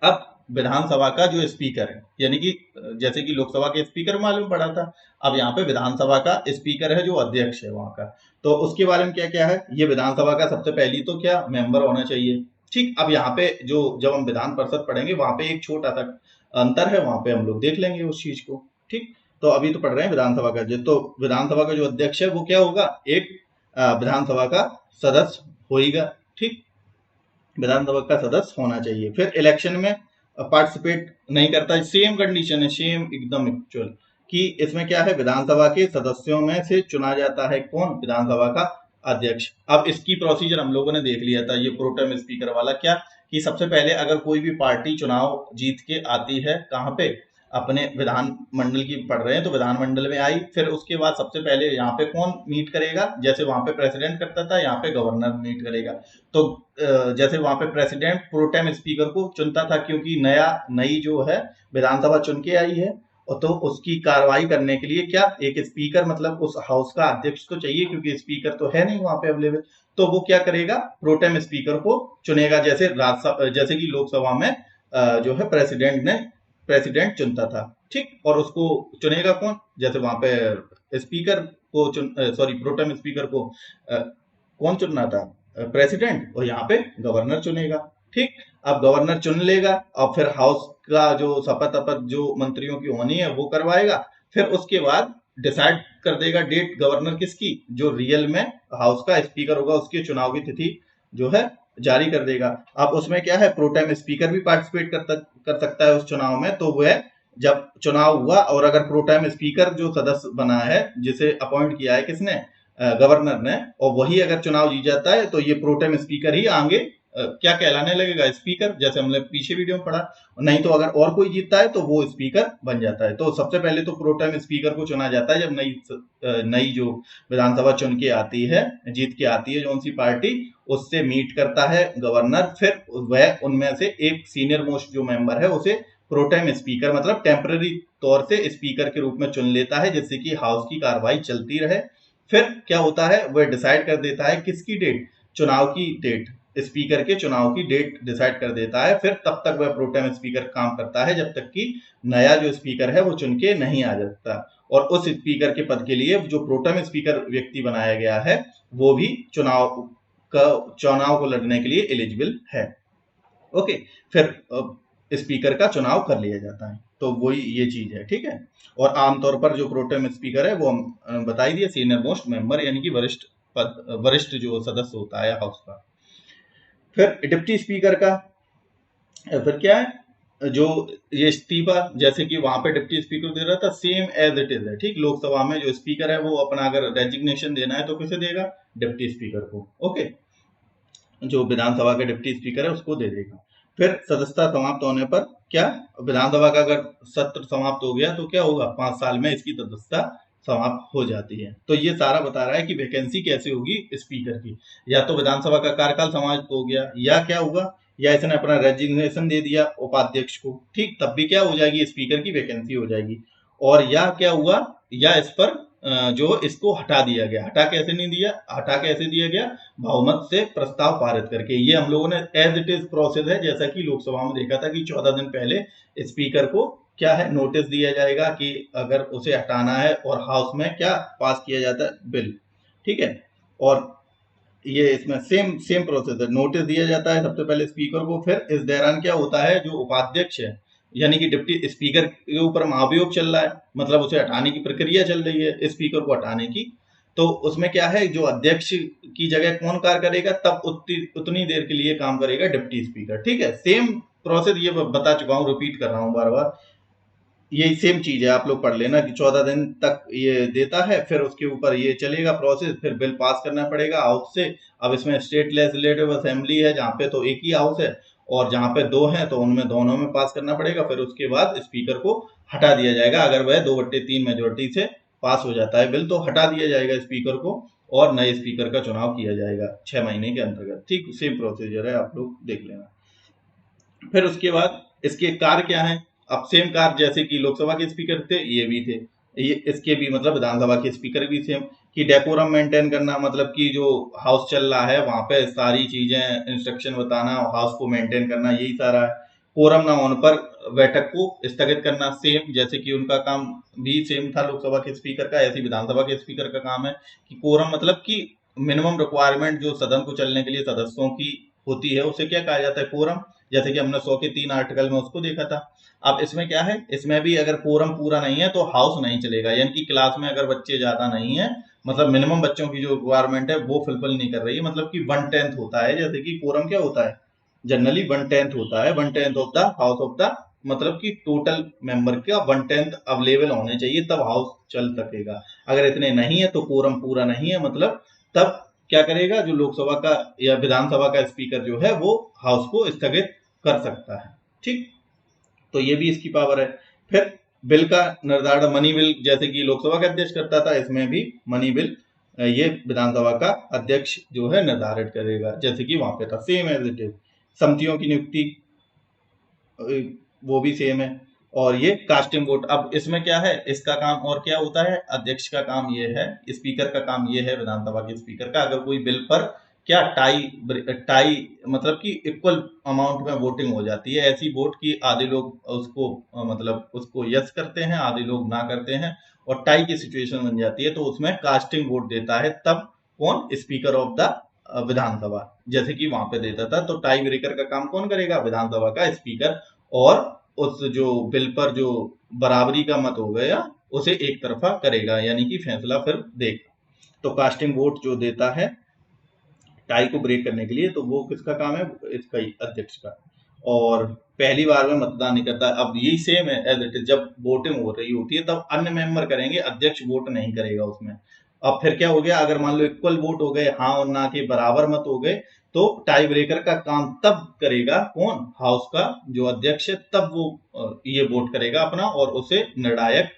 अब विधानसभा का जो स्पीकर है, यानी कि जैसे कि लोकसभा के स्पीकर मालूम पड़ा था, अब यहाँ पे विधानसभा का स्पीकर है जो अध्यक्ष है वहां का। तो उसके बारे में क्या क्या है, ये विधानसभा का सबसे पहली तो क्या मेंबर होना चाहिए, ठीक, अब यहाँ पे जो जब हम विधान परिषद पढ़ेंगे वहां पे एक छोटा सा अंतर है, वहां पे हम लोग देख लेंगे उस चीज को। ठीक, तो अभी तो पढ़ रहे हैं विधानसभा का, जो तो विधानसभा का जो अध्यक्ष है वो क्या होगा, एक विधानसभा का सदस्य होगा। ठीक, विधानसभा का सदस्य होना चाहिए। फिर इलेक्शन में पार्टिसिपेट नहीं करता, सेम कंडीशन है, सेम एकदम एक्चुअल, कि इसमें क्या है, विधानसभा के सदस्यों में से चुना जाता है कौन, विधानसभा का अध्यक्ष। अब इसकी प्रोसीजर हम लोगों ने देख लिया था, ये प्रोटेम स्पीकर वाला, क्या कि सबसे पहले अगर कोई भी पार्टी चुनाव जीत के आती है, कहाँ पे, अपने विधान मंडल की पढ़ रहे हैं तो विधानमंडल में आई, फिर उसके बाद सबसे पहले यहाँ पे कौन मीट करेगा, जैसे वहां पे प्रेसिडेंट करता था, यहाँ पे गवर्नर मीट करेगा। तो जैसे वहां पे प्रेसिडेंट प्रोटेम स्पीकर को चुनता था, क्योंकि नई जो है विधानसभा चुन के आई है, और तो उसकी कार्रवाई करने के लिए क्या, एक स्पीकर मतलब उस हाउस का अध्यक्ष तो चाहिए, क्योंकि स्पीकर तो है नहीं वहां पे अवेलेबल। तो वो क्या करेगा, प्रोटेम स्पीकर को चुनेगा, जैसे राज्यसभा, जैसे कि लोकसभा में जो है प्रेसिडेंट चुनता था। ठीक, और उसको चुनेगा कौन, जैसे वहां पे स्पीकर को सॉरी प्रोटेम स्पीकर को कौन चुनना था, प्रेसिडेंट, और यहाँ पे गवर्नर चुनेगा। ठीक, अब गवर्नर चुन लेगा और फिर हाउस का जो शपथ अपत जो मंत्रियों की होनी है वो करवाएगा। फिर उसके बाद डिसाइड कर देगा डेट गवर्नर किसकी, जो रियल में हाउस का स्पीकर होगा उसके चुनाव की तिथि जो है जारी कर देगा। अब उसमें क्या है, प्रोटेम स्पीकर भी पार्टिसिपेट कर सकता है उस चुनाव में। तो वह जब चुनाव हुआ और अगर प्रोटेम स्पीकर जो सदस्य बना है, जिसे अपॉइंट किया है किसने, गवर्नर ने, और वही अगर चुनाव जीत जाता है तो ये प्रोटेम स्पीकर ही आगे क्या कहलाने लगेगा, स्पीकर, जैसे हमने पीछे वीडियो में पढ़ा। नहीं तो अगर और कोई जीतता है तो वो स्पीकर बन जाता है। तो सबसे पहले तो प्रोटेम स्पीकर को चुना जाता है जब नई जो विधानसभा चुन के आती है, जीत के आती है जो सी पार्टी, उससे मीट करता है गवर्नर। फिर वह उनमें से एक सीनियर मोस्ट जो मेंबर है उसे प्रोटेम स्पीकर मतलब टेम्पररी तौर से स्पीकर के रूप में चुन लेता है, जिससे कि हाउस की कार्रवाई चलती रहे। फिर क्या होता है, वह डिसाइड कर देता है किसकी डेट, चुनाव की डेट, स्पीकर के चुनाव की डेट डिसाइड कर देता है। फिर तब तक वह प्रोटेम स्पीकर काम करता है जब तक कि नया जो स्पीकर है वो चुन के नहीं आ जाता, और उस स्पीकर के पद के लिए जो प्रोटेम स्पीकर व्यक्ति बनाया गया है वो भी चुनाव को लड़ने के लिए एलिजिबल है। ओके, फिर स्पीकर का चुनाव कर लिया जाता है। तो वही ये चीज है, ठीक है। और आमतौर पर जो प्रोटेम स्पीकर है वो हम बता ही दिए, सीनियर मोस्ट मेंबर यानी कि वरिष्ठ जो सदस्य होता है हाउस का। फिर डिप्टी स्पीकर का फिर क्या है, जो ये इस्तीफा, जैसे कि वहां पे डिप्टी स्पीकर दे रहा था, सेम एज इट इज है। ठीक, लोकसभा में जो स्पीकर है वो अपना अगर रेजिग्नेशन देना है तो किसे देगा, डिप्टी स्पीकर को। ओके, जो विधानसभा का डिप्टी स्पीकर है उसको दे देगा। फिर सदस्यता समाप्त होने पर क्या, विधानसभा का अगर सत्र समाप्त हो गया तो क्या होगा, 5 साल में इसकी सदस्यता समाप्त हो जाती है। तो ये सारा बता रहा है कि वैकेंसी कैसे होगी स्पीकर की, या तो विधानसभा का कार्यकाल समाप्त हो गया, या क्या होगा, या इसने अपना रेजिग्नेशन दे दिया उपाध्यक्ष को, ठीक, तब भी क्या हो जाएगी, स्पीकर की वैकेंसी हो जाएगी। और या क्या हुआ, या इस पर जो इसको हटा दिया गया, हटा कैसे दिया गया, बहुमत से प्रस्ताव पारित करके। ये हम लोगों ने एज इट इज प्रोसेस है, जैसा कि लोकसभा में देखा था कि 14 दिन पहले स्पीकर को क्या है, नोटिस दिया जाएगा कि अगर उसे हटाना है, और हाउस में क्या पास किया जाता है, बिल। ठीक है, और ये इसमें सेम प्रोसेस है, नोटिस दिया जाता है सबसे पहले स्पीकर को। फिर इस दौरान क्या होता है, जो उपाध्यक्ष है यानी कि डिप्टी स्पीकर के ऊपर महाभियोग चल रहा है, मतलब उसे हटाने की प्रक्रिया चल रही है स्पीकर को हटाने की। तो उसमें क्या है, जो अध्यक्ष की जगह कौन कार्य करेगा, तब उतनी देर के लिए काम करेगा डिप्टी स्पीकर। ठीक है, सेम प्रोसेस ये बता चुका हूँ, रिपीट कर रहा हूँ बार बार, ये सेम चीज है, आप लोग पढ़ लेना कि 14 दिन तक ये देता है, फिर उसके ऊपर ये चलेगा प्रोसेस, फिर बिल पास करना पड़ेगा हाउस से। अब इसमें स्टेट लेजिस्लेटिव असेंबली है जहाँ पे तो एक ही हाउस है, और जहाँ पे 2 हैं तो उनमें दोनों में पास करना पड़ेगा। फिर उसके बाद स्पीकर को हटा दिया जाएगा, अगर वह 2/3 मेजोरिटी से पास हो जाता है बिल तो हटा दिया जाएगा स्पीकर को, और नए स्पीकर का चुनाव किया जाएगा 6 महीने के अंतर्गत। ठीक, सेम प्रोसीजर है, आप लोग देख लेना। फिर उसके बाद इसके कार्य क्या है, अब सेम कार्य जैसे कि लोकसभा के स्पीकर थे ये भी थे, ये इसके भी मतलब विधानसभा के स्पीकर भी सेम, कि डेकोरम मेंटेन करना, मतलब कि जो हाउस चल रहा है वहां पे सारी चीजें इंस्ट्रक्शन बताना, हाउस को मेंटेन करना, यही सारा है। कोरम ना होने पर बैठक को स्थगित करना, सेम जैसे कि उनका काम भी सेम था लोकसभा के स्पीकर का, ऐसी विधानसभा के स्पीकर का काम है कि कोरम मतलब कि मिनिमम रिक्वायरमेंट जो सदन को चलने के लिए सदस्यों की होती है उसे क्या कहा जाता है, कोरम। जैसे कि हमने 100 के 3 आर्टिकल में उसको देखा था। अब इसमें क्या है, इसमें भी अगर कोरम पूरा नहीं है तो हाउस नहीं चलेगा, यानी कि क्लास में अगर बच्चे ज्यादा नहीं है, मतलब मिनिमम बच्चों की जो रिक्वायरमेंट है वो फुलफिल नहीं कर रही है, मतलब कि 1/10 होता है। जैसे कि कोरम क्या होता है, जनरली 1/10 होता है, 1/10 of the house of the, मतलब कि टोटल मेंबर का 1/10 अवेलेबल होने चाहिए तब हाउस चल सकेगा। अगर इतने नहीं है तो कोरम पूरा नहीं है, मतलब तब क्या करेगा, जो लोकसभा का या विधानसभा का स्पीकर जो है वो हाउस को स्थगित कर सकता है। ठीक, तो ये भी इसकी पावर है। फिर बिल का निर्धारण मनी बिल, जैसे कि लोकसभा का अध्यक्ष करता था, इसमें भी मनी बिल ये विधानसभा का अध्यक्ष जो है निर्धारित करेगा, जैसे कि वहां पे था, सेम एज इट इज। समितियों की नियुक्ति वो भी सेम है। और ये कास्टिंग वोट, अब इसमें क्या है, इसका काम और क्या होता है, अध्यक्ष का काम ये है, स्पीकर का काम ये है, विधानसभा के स्पीकर का, अगर कोई बिल पर क्या टाई टाई मतलब कि इक्वल अमाउंट में वोटिंग हो जाती है, ऐसी वोट की आधे लोग उसको मतलब उसको यस करते हैं, आधे लोग ना करते हैं, और टाई की सिचुएशन बन जाती है, तो उसमें कास्टिंग वोट देता है तब कौन, स्पीकर ऑफ द विधानसभा, जैसे कि वहां पे देता था। तो टाई ब्रेकर का काम कौन करेगा, विधानसभा का स्पीकर, और उस जो बिल पर जो बराबरी का मत हो गया उसे एक तरफा करेगा, यानी कि फैसला फिर देगा। तो कास्टिंग वोट जो देता है टाई को ब्रेक करने के लिए, तो वो किसका काम है, इसका ही, अध्यक्ष का। और पहली बार में मतदान नहीं करता। अब यही सेम है एज इट इज, जब वोटिंग हो रही होती है तब अन्य मेंबर करेंगे, अध्यक्ष वोट नहीं करेगा उसमें। अब फिर क्या हो गया, अगर मान लो इक्वल वोट हो गए, हाँ और ना के बराबर मत हो गए, तो टाई ब्रेकर का काम तब करेगा कौन, हाउस का जो अध्यक्ष है, तब वो ये वोट करेगा अपना, और उसे निर्णायक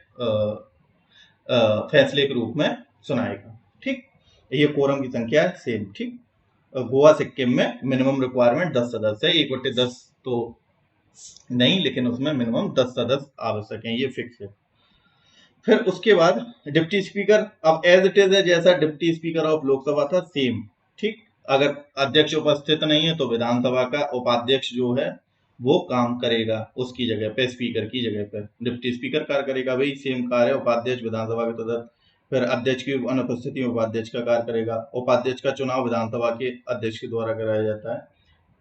फैसले के रूप में सुनाएगा। ठीक, ये कोरम की संख्या है सेम। ठीक, गोवा सिक्किम में मिनिमम रिक्वायरमेंट 10 सदस्य है, 1/10 तो नहीं, लेकिन उसमें मिनिमम 10 सदस्य आवश्यक हैं, ये फिक्स है। फिर उसके बाद डिप्टी स्पीकर, अब एज इट इज है जैसा डिप्टी स्पीकर ऑफ लोकसभा था, सेम। ठीक, अगर अध्यक्ष उपस्थित नहीं है तो विधानसभा का उपाध्यक्ष जो है वो काम करेगा उसकी जगह पे, स्पीकर की जगह पे डिप्टी स्पीकर कार्य करेगा, वही सेम कार्य उपाध्यक्ष विधानसभा के सदस्य। फिर अध्यक्ष की अनुपस्थिति में उपाध्यक्ष का कार्य करेगा। उपाध्यक्ष का चुनाव विधानसभा के अध्यक्ष के द्वारा कराया जाता है।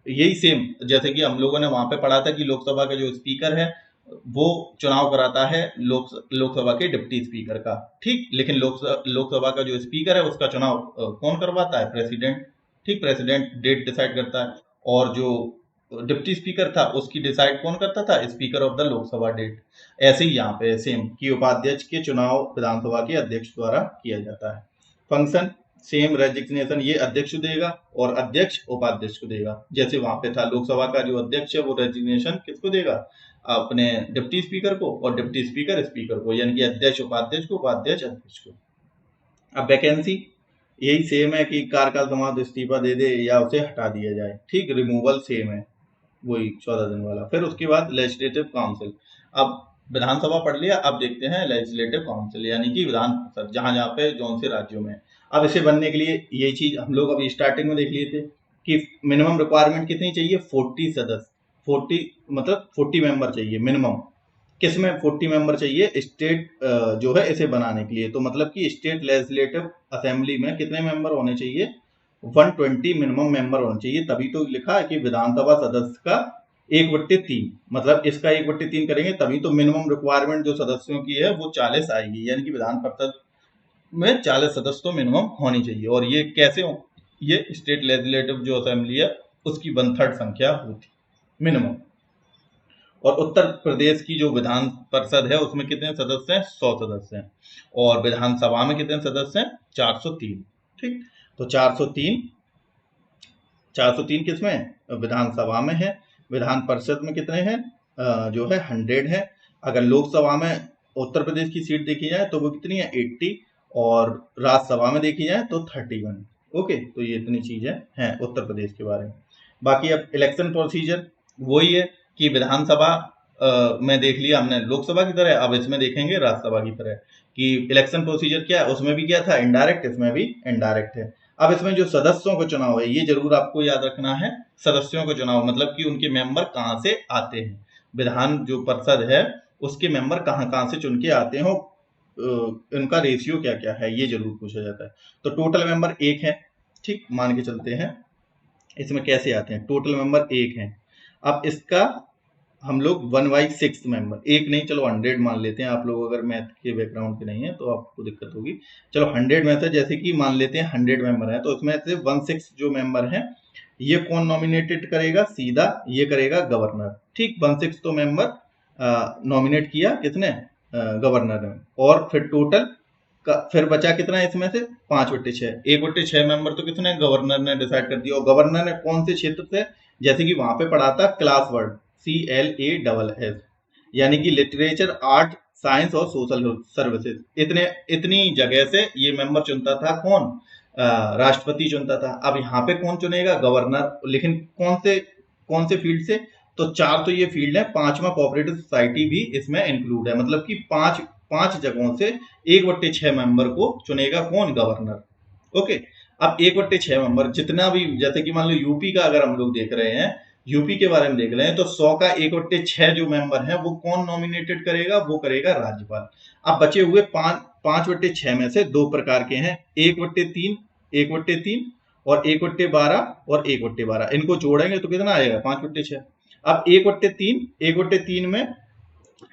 यही सेम जैसे कि हम लोगों ने वहां पे पढ़ा था कि लोकसभा का जो स्पीकर है वो चुनाव कराता है लोकसभा के डिप्टी स्पीकर का। ठीक, लेकिन लोकसभा का जो स्पीकर है उसका चुनाव कौन करवाता है, प्रेसिडेंट। ठीक, प्रेसिडेंट डेट डिसाइड करता है, और जो डिप्टी स्पीकर था उसकी डिसाइड कौन करता था, speaker of the Lok Sabha date. ऐसे ही यहाँ पे सेम कि उपाध्यक्ष के चुनाव विधानसभा के अध्यक्ष द्वारा किया जाता है। फंक्शन सेम, रेजिग्नेशन ये अध्यक्ष देगा और अध्यक्ष उपाध्यक्ष को देगा। जैसे वहां पे था लोकसभा का जो अध्यक्ष है वो रेजिग्नेशन किसको देगा, अपने डिप्टी स्पीकर को, और डिप्टी स्पीकर स्पीकर को, यानी कि अध्यक्ष उपाध्यक्ष को, उपाध्यक्ष अध्यक्ष को। अब वैकेंसी यही सेम है कि कार्यकाल समाप्त, इस्तीफा दे दे या उसे हटा दिया जाए। ठीक, रिमूवल सेम है, वही 14 दिन वाला। फिर उसके बाद लेजिस्लेटिव काउंसिल, अब विधानसभा पढ़ लिया, अब देखते हैं लेजिस्लेटिव काउंसिल, यानी कि विधान परिषद, जहां जहां पे जौन से राज्यों में। अब इसे बनने के लिए ये चीज हम लोग अभी स्टार्टिंग में देख लिए थे कि मिनिमम रिक्वायरमेंट कितनी चाहिए, 40 सदस्य, 40 मतलब 40 मेंबर चाहिए मिनिमम। किसमें 40 मेंबर चाहिए, स्टेट जो है इसे बनाने के लिए, तो मतलब कि स्टेट लेजिस्लेटिव असेंबली में कितने मेंबर होने चाहिए, 120 मिनिमम मेंबर होने चाहिए। तभी तो लिखा है कि विधानसभा सदस्य का 1/3, मतलब इसका 1/3 करेंगे तभी तो मिनिमम रिक्वायरमेंट जो सदस्यों की है वो 40 आएगी, यानी कि विधान परिषद में 40 सदस्य तो मिनिमम होनी चाहिए। और ये कैसे हो, ये स्टेट लेजिस्लेटिव जो असेंबली है उसकी 1/3 संख्या होती मिनिमम। और उत्तर प्रदेश की जो विधान परिषद है उसमें कितने सदस्य हैं, 100 सदस्य हैं। और विधानसभा में कितने सदस्य हैं, 403। ठीक, तो 403 किसमें, विधानसभा में है। विधान परिषद में कितने हैं, जो है 100 है। अगर लोकसभा में उत्तर प्रदेश की सीट देखी जाए तो वो कितनी है, 80, और राज्यसभा में देखी जाए तो 31। ओके, तो ये इतनी चीजें हैं उत्तर प्रदेश के बारे में। बाकी अब इलेक्शन प्रोसीजर वही है कि विधानसभा में देख लिया हमने लोकसभा की तरह, अब इसमें देखेंगे राज्यसभा की तरह कि इलेक्शन प्रोसीजर क्या है। उसमें भी क्या था, इनडायरेक्ट, इसमें भी इनडायरेक्ट है। अब इसमें जो सदस्यों का चुनाव है ये जरूर आपको याद रखना है, सदस्यों का चुनाव मतलब कि उनके मेंबर कहाँ से आते हैं, विधान जो परिषद है उसके मेंबर कहाँ कहाँ से चुन के आते हैं, इनका रेशियो क्या क्या है ये जरूर पूछा जाता है। तो टोटल मेंबर 1 है। ठीक, मान के चलते हैं इसमें कैसे आते हैं, टोटल मेंबर 1 है। अब इसका हम लोग 1/6 मेंबर, एक नहीं चलो 100 मान लेते हैं। आप लोग अगर मैथ के बैकग्राउंड के नहीं है तो आपको दिक्कत होगी। चलो 100 में से जैसे कि मान लेते हैं 100 मेंबर है, तो इसमें से 1/6 जो मेंबर है ये कौन नॉमिनेटेड करेगा, सीधा ये करेगा गवर्नर। ठीक, 1/6 तो मेंबर नॉमिनेट किया किसने, गवर्नर ने। और फिर टोटल फिर बचा कितना इसमें से, 5/6। 1/6 मेंबर तो किसने, गवर्नर ने डिसाइड कर दिया। और गवर्नर ने कौन से क्षेत्र से, जैसे कि वहां पे पढ़ा था क्लास वर्ड CLASS, यानी कि लिटरेचर, आर्ट, साइंस और सोशल सर्विसेज, इतनी जगह से ये मेंबर चुनता था। कौन, राष्ट्रपति चुनता था। अब यहाँ पे कौन चुनेगा, गवर्नर। लेकिन कौन से फील्ड से, तो 4 तो ये फील्ड है, 5वां कोऑपरेटिव सोसाइटी भी इसमें इंक्लूड है। मतलब कि पांच जगहों से 1/6 मेंबर को चुनेगा कौन, गवर्नर। ओके, अब 1/6 मेंबर जितना भी, जैसे कि मान लो यूपी का अगर हम लोग देख रहे हैं, यूपी के बारे में देख रहे हैं, तो 100 का 1/6 जो मेंबर है वो कौन नॉमिनेटेड करेगा, वो करेगा राज्यपाल। अब बचे हुए 5/6 में से 2 प्रकार के हैं, 1/3 और 1/12 और 1/12। इनको जोड़ेंगे तो कितना आएगा, 5/6। अब 1/3 में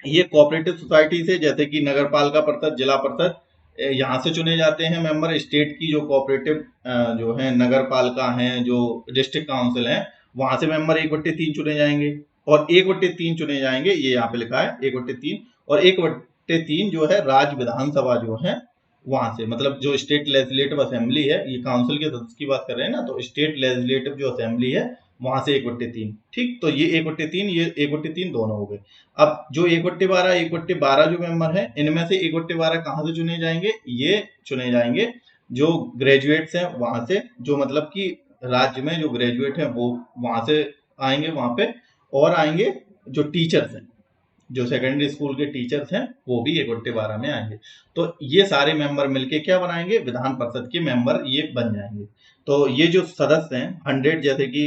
ये कोऑपरेटिव सोसाइटी से, जैसे कि नगर पालिका परिषद, जिला परिषद, यहाँ से चुने जाते हैं मेंबर। स्टेट की जो कोऑपरेटिव जो है नगर पालिका हैं, जो डिस्ट्रिक्ट काउंसिल हैं, वहां से मेंबर 1/3 चुने जाएंगे। और 1/3 चुने जाएंगे, ये यहाँ पे लिखा है 1/3। और 1/3 जो है राज्य विधानसभा जो है वहां से, मतलब जो स्टेट लेजिस्लेटिव असेंबली है, ये काउंसिल के सदस्य की बात कर रहे हैं ना, तो स्टेट लेजिस्लेटिव जो असेंबली है वहां से 1/3। ठीक, तो ये 1/3, ये 1/3 दोनों हो गए। अब जो 1/12 1/12 जो मेंबर है, इनमें से 1/12 कहाँ से चुने जाएंगे, ये चुने जाएंगे जो ग्रेजुएट्स हैं वहां से, जो मतलब कि राज्य में जो ग्रेजुएट है वो वहां से आएंगे वहां पे। और आएंगे जो टीचर्स हैं, जो सेकेंडरी स्कूल के टीचर्स हैं, वो भी 1/12 में आएंगे। तो ये सारे मेंबर मिलके क्या बनाएंगे, विधान परिषद के मेंबर ये बन जाएंगे। तो ये जो सदस्य हैं 100, जैसे कि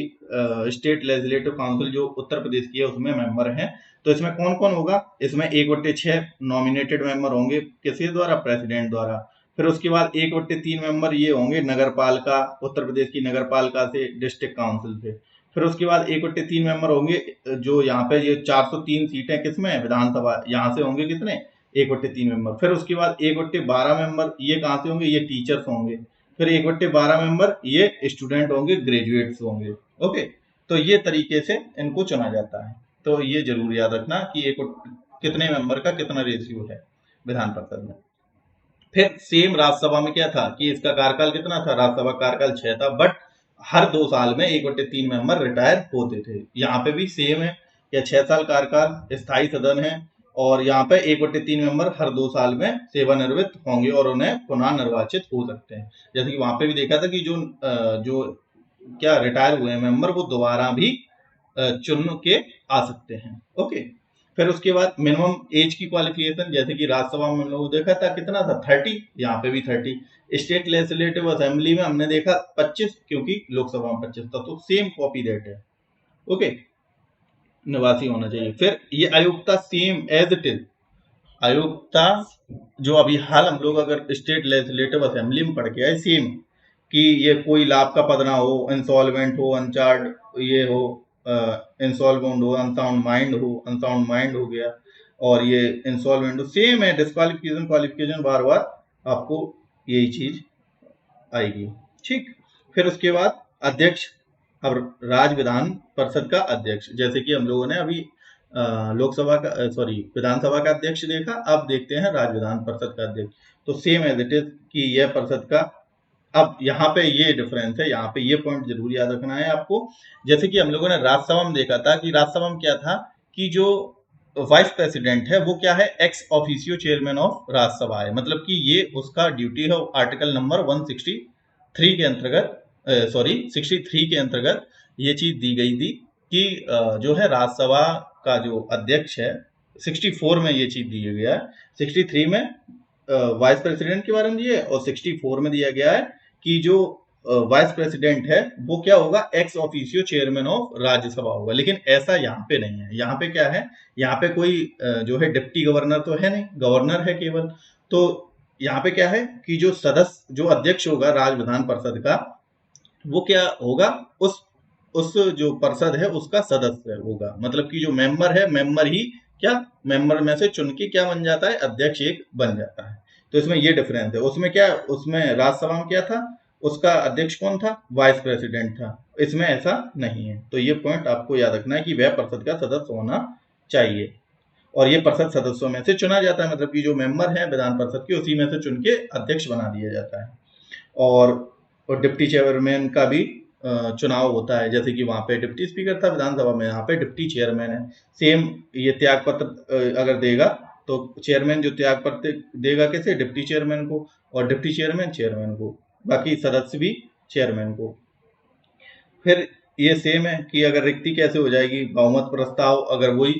स्टेट लेजिस्लेटिव काउंसिल जो उत्तर प्रदेश की है उसमें मेंबर हैं, तो इसमें कौन कौन होगा, इसमें 1/6 नॉमिनेटेड मेंबर होंगे, किसके द्वारा, प्रेसिडेंट द्वारा। फिर उसके बाद 1/3 मेंबर ये होंगे नगर पालिका, उत्तर प्रदेश की नगर पालिका से, डिस्ट्रिक्ट काउंसिल से। फिर उसके बाद 1/3 मेंबर होंगे जो यहाँ पे ये 403 सीटें किसमें, विधानसभा, यहाँ से होंगे कितने, 1/3 मेंबर। फिर उसके बाद 1/12 मेंबर ये कहाँ से होंगे, ये टीचर्स होंगे। फिर 1/12 मेंबर ये स्टूडेंट होंगे, ग्रेजुएट्स होंगे। ओके, तो ये तरीके से इनको चुना जाता है। तो ये जरूर याद रखना कि कितने मेंबर का कितना रेशियो है विधान परिषद में। फिर सेम राज्यसभा में क्या था कि इसका कार्यकाल कितना था, राज्यसभा कार्यकाल 6 था, बट हर 2 साल में 1/3 मेंबर रिटायर होते थे। यहाँ पे भी सेम है, या 6 साल कार्यकाल, स्थायी सदन है, और यहाँ पे 1/3 मेंबर हर 2 साल में सेवानिवृत्त होंगे और उन्हें पुनः निर्वाचित हो सकते हैं। जैसे कि वहां पे भी देखा था कि जो क्या रिटायर हुए मेंबर वो दोबारा भी चुन के आ सकते हैं। ओके, फिर उसके बाद मिनिमम एज की क्वालिफिकेशन, जैसे कि राज्यसभा में हम लोग देखा था कितना था, 30, यहाँ पे भी 30। स्टेट लेजिस्लेटिव असेंबली में हमने देखा 25, क्योंकि लोकसभा में 25 था, तो सेम कॉपी दैट है। ओके, निवासी होना चाहिए। फिर ये Ayukta same as it is, Ayukta जो अभी हाल हम लोग अगर स्टेट लेजिस्लेटिव असेंबली में पढ़ के आए, सेम, कि ये कोई लाभ का पद ना हो, इंसॉल्वेंट हो, अनचार्ड ये हो, इंसॉल्वेंट हो, अनसाउंड माइंड हो गया, और ये इंसॉल्वेंट हो, सेम है। डिस्क्वालिफिकेशन क्वालिफिकेशन बार बार आपको यही चीज आएगी। ठीक, फिर उसके बाद अध्यक्ष, अब राज्य विधान परिषद का अध्यक्ष, जैसे कि हम लोगों ने अभी लोकसभा का विधानसभा का अध्यक्ष देखा, अब देखते हैं राज्य विधान परिषद का अध्यक्ष। तो सेम एज इट इज कि यह परिषद का, अब यहाँ पे ये डिफरेंस है, यहाँ पे ये पॉइंट जरूर याद रखना है आपको। जैसे कि हम लोगों ने राज्यसभा में देखा था कि राज्यसभा में क्या था कि जो वाइस प्रेसिडेंट है वो क्या है, ex officio chairman of Rajya Sabha है। मतलब कि ये उसका ड्यूटी है, आर्टिकल नंबर 163 के अंतर्गत 63 के अंतर्गत ये चीज दी गई थी कि जो है राज्यसभा का जो अध्यक्ष है, 64 में ये चीज दिया गया है। 63 में वाइस प्रेसिडेंट के बारे में दिया है, और 64 में दिया गया है कि जो वाइस प्रेसिडेंट है वो क्या होगा, ex officio chairman of Rajya Sabha होगा। लेकिन ऐसा यहाँ पे नहीं है। यहाँ पे क्या है, यहाँ पे कोई जो है डिप्टी गवर्नर तो है नहीं, गवर्नर है केवल। तो यहाँ पे क्या है कि जो सदस्य, जो अध्यक्ष होगा राज्य विधान परिषद का, वो क्या होगा, उस उस जो परिषद है उसका सदस्य होगा, मतलब कि जो मेंबर है, मेंबर ही क्या, मेंबर में से चुन के क्या बन जाता है, अध्यक्ष एक बन जाता है। तो इसमें ये डिफरेंस है। उसमें क्या, उसमें राज्यसभा में क्या था, उसका अध्यक्ष कौन था, वाइस प्रेसिडेंट था। इसमें ऐसा नहीं है। तो ये पॉइंट आपको याद रखना है कि वह परिषद का सदस्य होना चाहिए। और ये परिषद सदस्यों में से चुना जाता है, मतलब कि जो मेंबर है विधान परिषद के उसी में से चुन के अध्यक्ष बना दिया जाता है। और डिप्टी चेयरमैन का भी चुनाव होता है, जैसे कि वहां पे डिप्टी स्पीकर था विधानसभा में, यहाँ पे डिप्टी चेयरमैन है। सेम ये त्याग पत्र अगर देगा तो चेयरमैन जो त्याग पत्र देगा कैसे, डिप्टी चेयरमैन को, और डिप्टी चेयरमैन चेयरमैन को, बाकी सदस्य भी चेयरमैन को। फिर ये सेम है कि अगर रिक्ति कैसे हो जाएगी, बहुमत प्रस्ताव अगर वही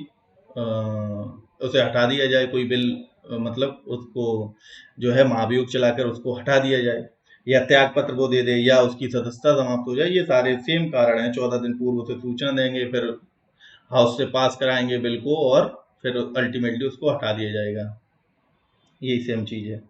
उसे हटा दिया जाए, कोई बिल मतलब उसको जो है महाभियोग चलाकर उसको हटा दिया जाए, या त्याग पत्र को दे दे, या उसकी सदस्यता समाप्त हो जाए, ये सारे सेम कारण हैं। 14 दिन पूर्व उसे सूचना देंगे, फिर हाउस से पास कराएंगे बिल को, और फिर अल्टीमेटली उसको हटा दिया जाएगा। यही सेम चीज है।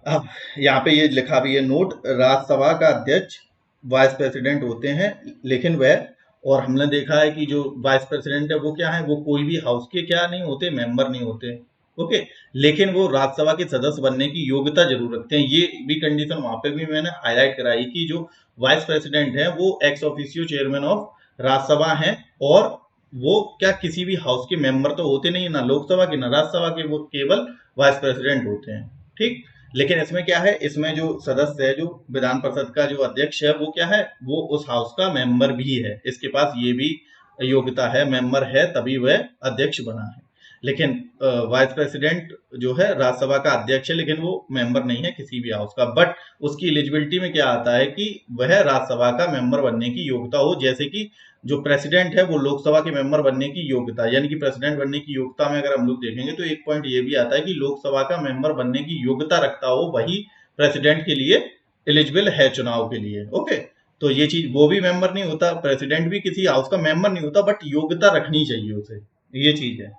अब यहाँ पे ये लिखा भी है नोट, राज्यसभा का अध्यक्ष वाइस प्रेसिडेंट होते हैं, लेकिन वह, और हमने देखा है कि जो वाइस प्रेसिडेंट है वो क्या है, वो कोई भी हाउस के क्या नहीं होते, मेंबर नहीं होते। ओके, लेकिन वो राज्यसभा के सदस्य बनने की योग्यता जरूर रखते हैं। ये भी कंडीशन वहां पे भी मैंने हाईलाइट कराई कि जो वाइस प्रेसिडेंट है वो ex officio chairman of Rajya Sabha है, और वो क्या किसी भी हाउस के मेंबर तो होते नहीं, ना लोकसभा के ना राज्यसभा के, वो केवल वाइस प्रेसिडेंट होते हैं। ठीक, लेकिन इसमें क्या है, इसमें जो सदस्य है, जो विधान परिषद का जो अध्यक्ष है, वो क्या है, वो उस हाउस का मेंबर भी है, इसके पास ये भी योग्यता है, मेंबर है तभी वह अध्यक्ष बना है। लेकिन वाइस प्रेसिडेंट जो है राज्यसभा का अध्यक्ष है, लेकिन वो मेंबर नहीं है किसी भी हाउस का। बट उसकी एलिजिबिलिटी में क्या आता है कि वह राज्यसभा का मेंबर बनने की योग्यता हो, जैसे कि जो प्रेसिडेंट है वो लोकसभा के मेंबर बनने की योग्यता, यानी कि प्रेसिडेंट बनने की योग्यता में अगर हम लोग देखेंगे तो एक पॉइंट ये भी आता है कि लोकसभा का मेंबर बनने की योग्यता रखता हो वही प्रेसिडेंट के लिए एलिजिबल है चुनाव के लिए। ओके, तो ये चीज, वो भी मेंबर नहीं होता, प्रेसिडेंट भी किसी हाउस का मेंबर नहीं होता, बट योग्यता रखनी चाहिए उसे, ये चीज है।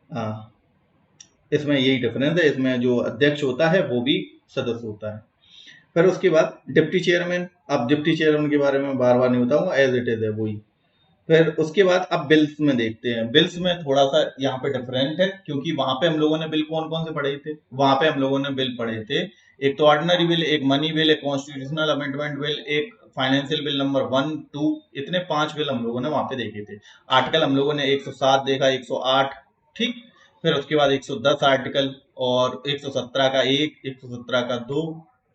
हाँ, इसमें यही डिफरेंस है, इसमें जो अध्यक्ष होता है वो भी सदस्य होता है। फिर उसके बाद डिप्टी चेयरमैन, अब डिप्टी चेयरमैन के बारे में बार बार नहीं बताऊंगा, एज इट इज है वही। फिर उसके बाद अब बिल्स में देखते हैं। बिल्स में थोड़ा सा यहाँ पे डिफरेंट है, क्योंकि वहां पे हम लोगों ने बिल कौन कौन से पढ़े थे, वहां पे हम लोगों ने बिल पढ़े थे, एक तो ऑर्डिनरी बिल, एक मनी बिल, एक कॉन्स्टिट्यूशनल अमेंडमेंट बिल, एक फाइनेंशियल बिल नंबर 1, 2, इतने 5 बिल हम लोगों ने वहां पे देखे थे। आर्टिकल हम लोगों ने 107 देखा, 108, ठीक। फिर उसके बाद 110 आर्टिकल, और 117 का 1, 117 का 2,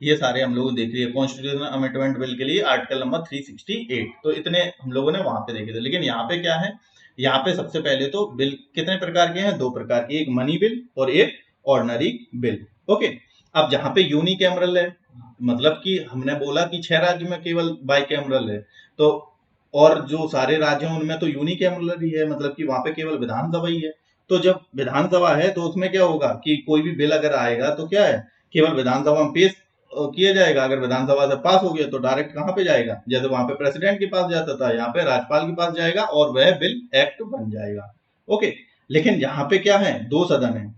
ये सारे हम लोग देख लिए। कॉन्स्टिट्यूशनल अमेंडमेंट बिल के लिए आर्टिकल नंबर 368, तो इतने हम लोगों ने वहां पे देखे थे। लेकिन यहाँ पे क्या है, यहाँ पे सबसे पहले तो बिल कितने प्रकार के हैं, 2 प्रकार के, एक मनी बिल और एक ऑर्डिनरी बिल। ओके, अब जहाँ पे यूनिकैमरल है, मतलब कि हमने बोला कि 6 राज्य में केवल बाइकैमरल है, तो और जो सारे राज्य हैं उनमें तो यूनिकैमरल ही है, मतलब कि वहां पे केवल विधानसभा ही है। तो जब विधानसभा है तो उसमें क्या होगा कि कोई भी बिल अगर आएगा तो क्या है, केवल विधानसभा में पेश किया जाएगा। अगर विधानसभा से पास हो गया तो डायरेक्ट कहाँ पे जाएगा, जैसे वहां पे प्रेसिडेंट के पास जाता था, यहाँ पे राज्यपाल के पास जाएगा और वह बिल एक्ट बन जाएगा। ओके, लेकिन यहाँ पे क्या है, 2 सदन है।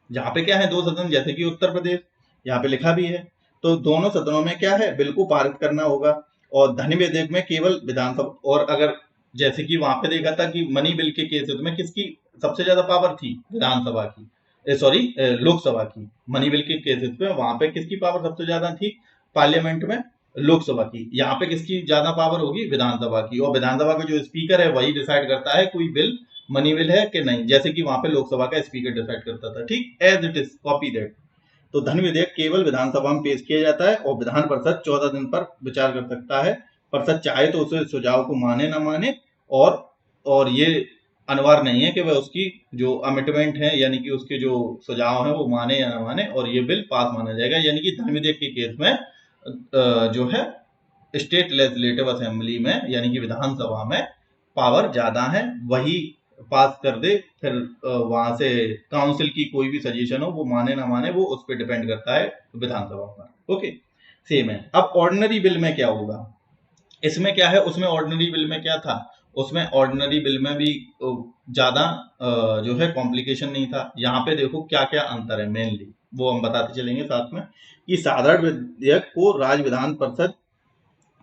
जहाँ पे क्या है, 2 सदन, जैसे कि उत्तर प्रदेश, यहाँ पे लिखा भी है। तो दोनों सदनों में क्या है, बिल को पारित करना होगा। और धन विधेयक में केवल विधानसभा, और अगर जैसे कि वहां पे देखा था कि मनी बिल के केसेस में किसकी सबसे ज्यादा पावर थी, विधानसभा की, सॉरी लोकसभा की। मनी बिल के केसेस में वहां पे किसकी पावर सबसे ज्यादा थी, पार्लियामेंट में, लोकसभा की। यहाँ पे किसकी ज्यादा पावर होगी, विधानसभा की। और विधानसभा का जो स्पीकर है वही डिसाइड करता है कोई बिल मनी बिल है कि नहीं, जैसे कि वहां पे लोकसभा का स्पीकर डिसाइड करता था। ठीक, as it is copy that. तो धन विधेयक केवल विधानसभा में पेश किया जाता है, और विधान परिषद 14 दिन पर विचार कर सकता है। परिषद चाहे तो उसे सुझाव को माने ना माने, और ये अनिवार्य नहीं है कि वह उसकी जो अमेंडमेंट है, यानी कि उसके जो सुझाव है वो माने या ना माने, और ये बिल पास माना जाएगा। यानी कि धन विधेयक के केस में जो है स्टेट लेजिस्लेटिव असेंबली में, यानी कि विधानसभा में पावर ज्यादा है, वही पास कर दे। फिर वहां से काउंसिल की कोई भी सजेशन हो, वो माने ना माने, वो उस पर डिपेंड करता है विधानसभा पर। ओके, सेम है। अब ऑर्डिनरी बिल में क्या होगा, इसमें क्या है, उसमें ऑर्डिनरी बिल में क्या था, उसमें ऑर्डिनरी बिल में भी ज्यादा जो है कॉम्प्लिकेशन नहीं था। यहाँ पे देखो क्या क्या अंतर है, मेनली वो हम बताते चलेंगे साथ में, कि साधारण विधेयक को राज्य विधान परिषद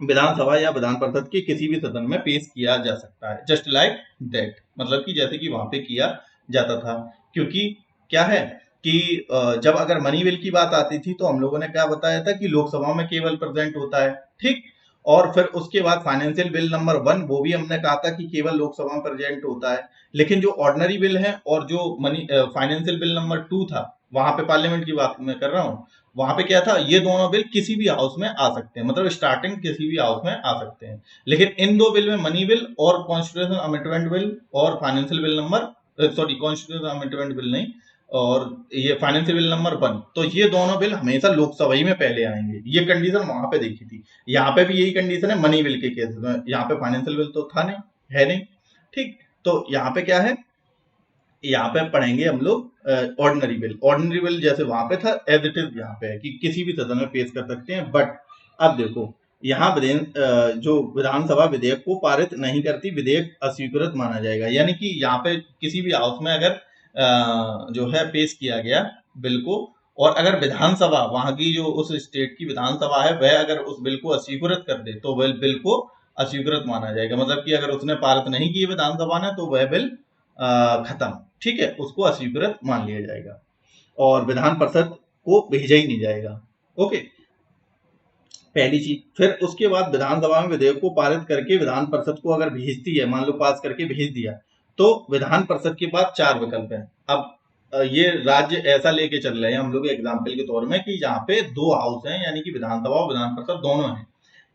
विधानसभा या विधान परिषद के किसी भी सदन में पेश किया जा सकता है, जस्ट लाइक दैट, मतलब कि जैसे कि वहां पे किया जाता था। क्योंकि क्या है कि जब अगर मनी बिल की बात आती थी तो हम लोगों ने क्या बताया था कि लोकसभा में केवल प्रेजेंट होता है, ठीक। और फिर उसके बाद फाइनेंशियल बिल नंबर 1 वो भी हमने कहा था कि केवल लोकसभा में प्रेजेंट होता है। लेकिन जो ऑर्डिनरी बिल है और जो मनी फाइनेंशियल बिल नंबर 2 था, वहां पे पार्लियामेंट की बात मैं कर रहा हूँ, वहां पे क्या था, ये दोनों बिल किसी भी हाउस में आ सकते हैं, मतलब स्टार्टिंग किसी भी हाउस में आ सकते हैं। लेकिन इन दो बिल में, मनी बिल और कॉन्स्टिट्यूशन अमेंडमेंट बिल और financial bill number, sorry constitution amendment bill नहीं, और ये फाइनेंशियल बिल नंबर 1, तो ये दोनों बिल हमेशा लोकसभा ही में पहले आएंगे। ये कंडीशन वहां पे देखी थी, यहाँ पे भी यही कंडीशन है मनी बिल के केस में। यहाँ पे फाइनेंशियल बिल तो था नहीं, है नहीं, ठीक। तो यहाँ पे क्या है, यहाँ पे पढ़ेंगे हम लोग ऑर्डिनरी बिल। ऑर्डिनरी बिल जैसे वहां पे था एज इट इज यहाँ पे है कि किसी भी सदन में पेश कर सकते हैं। बट अब देखो, यहाँ जो विधानसभा विधेयक को पारित नहीं करती, विधेयक अस्वीकृत माना जाएगा। यानी कि यहाँ पे किसी भी हाउस में अगर जो है पेश किया गया बिल को, और अगर विधानसभा वहां की जो उस स्टेट की विधानसभा है वह अगर उस बिल को अस्वीकृत कर दे तो वह बिल को अस्वीकृत माना जाएगा। मतलब कि अगर उसने पारित नहीं की विधानसभा ने तो वह बिल खत्म, ठीक है, उसको अस्वीकृत मान लिया जाएगा और विधान परिषद को भेजा ही नहीं जाएगा। ओके, पहली चीज। फिर उसके बाद विधानसभा में विधेयक को पारित करके विधान परिषद को अगर भेजती है, मान लो पास करके भेज दिया, तो विधान परिषद के पास 4 विकल्प हैं। अब ये राज्य ऐसा लेके चल रहे हैं हम लोग एग्जाम्पल के तौर में कि यहाँ पे 2 हाउस हैं, यानी कि विधानसभा और विधान परिषद दोनों हैं।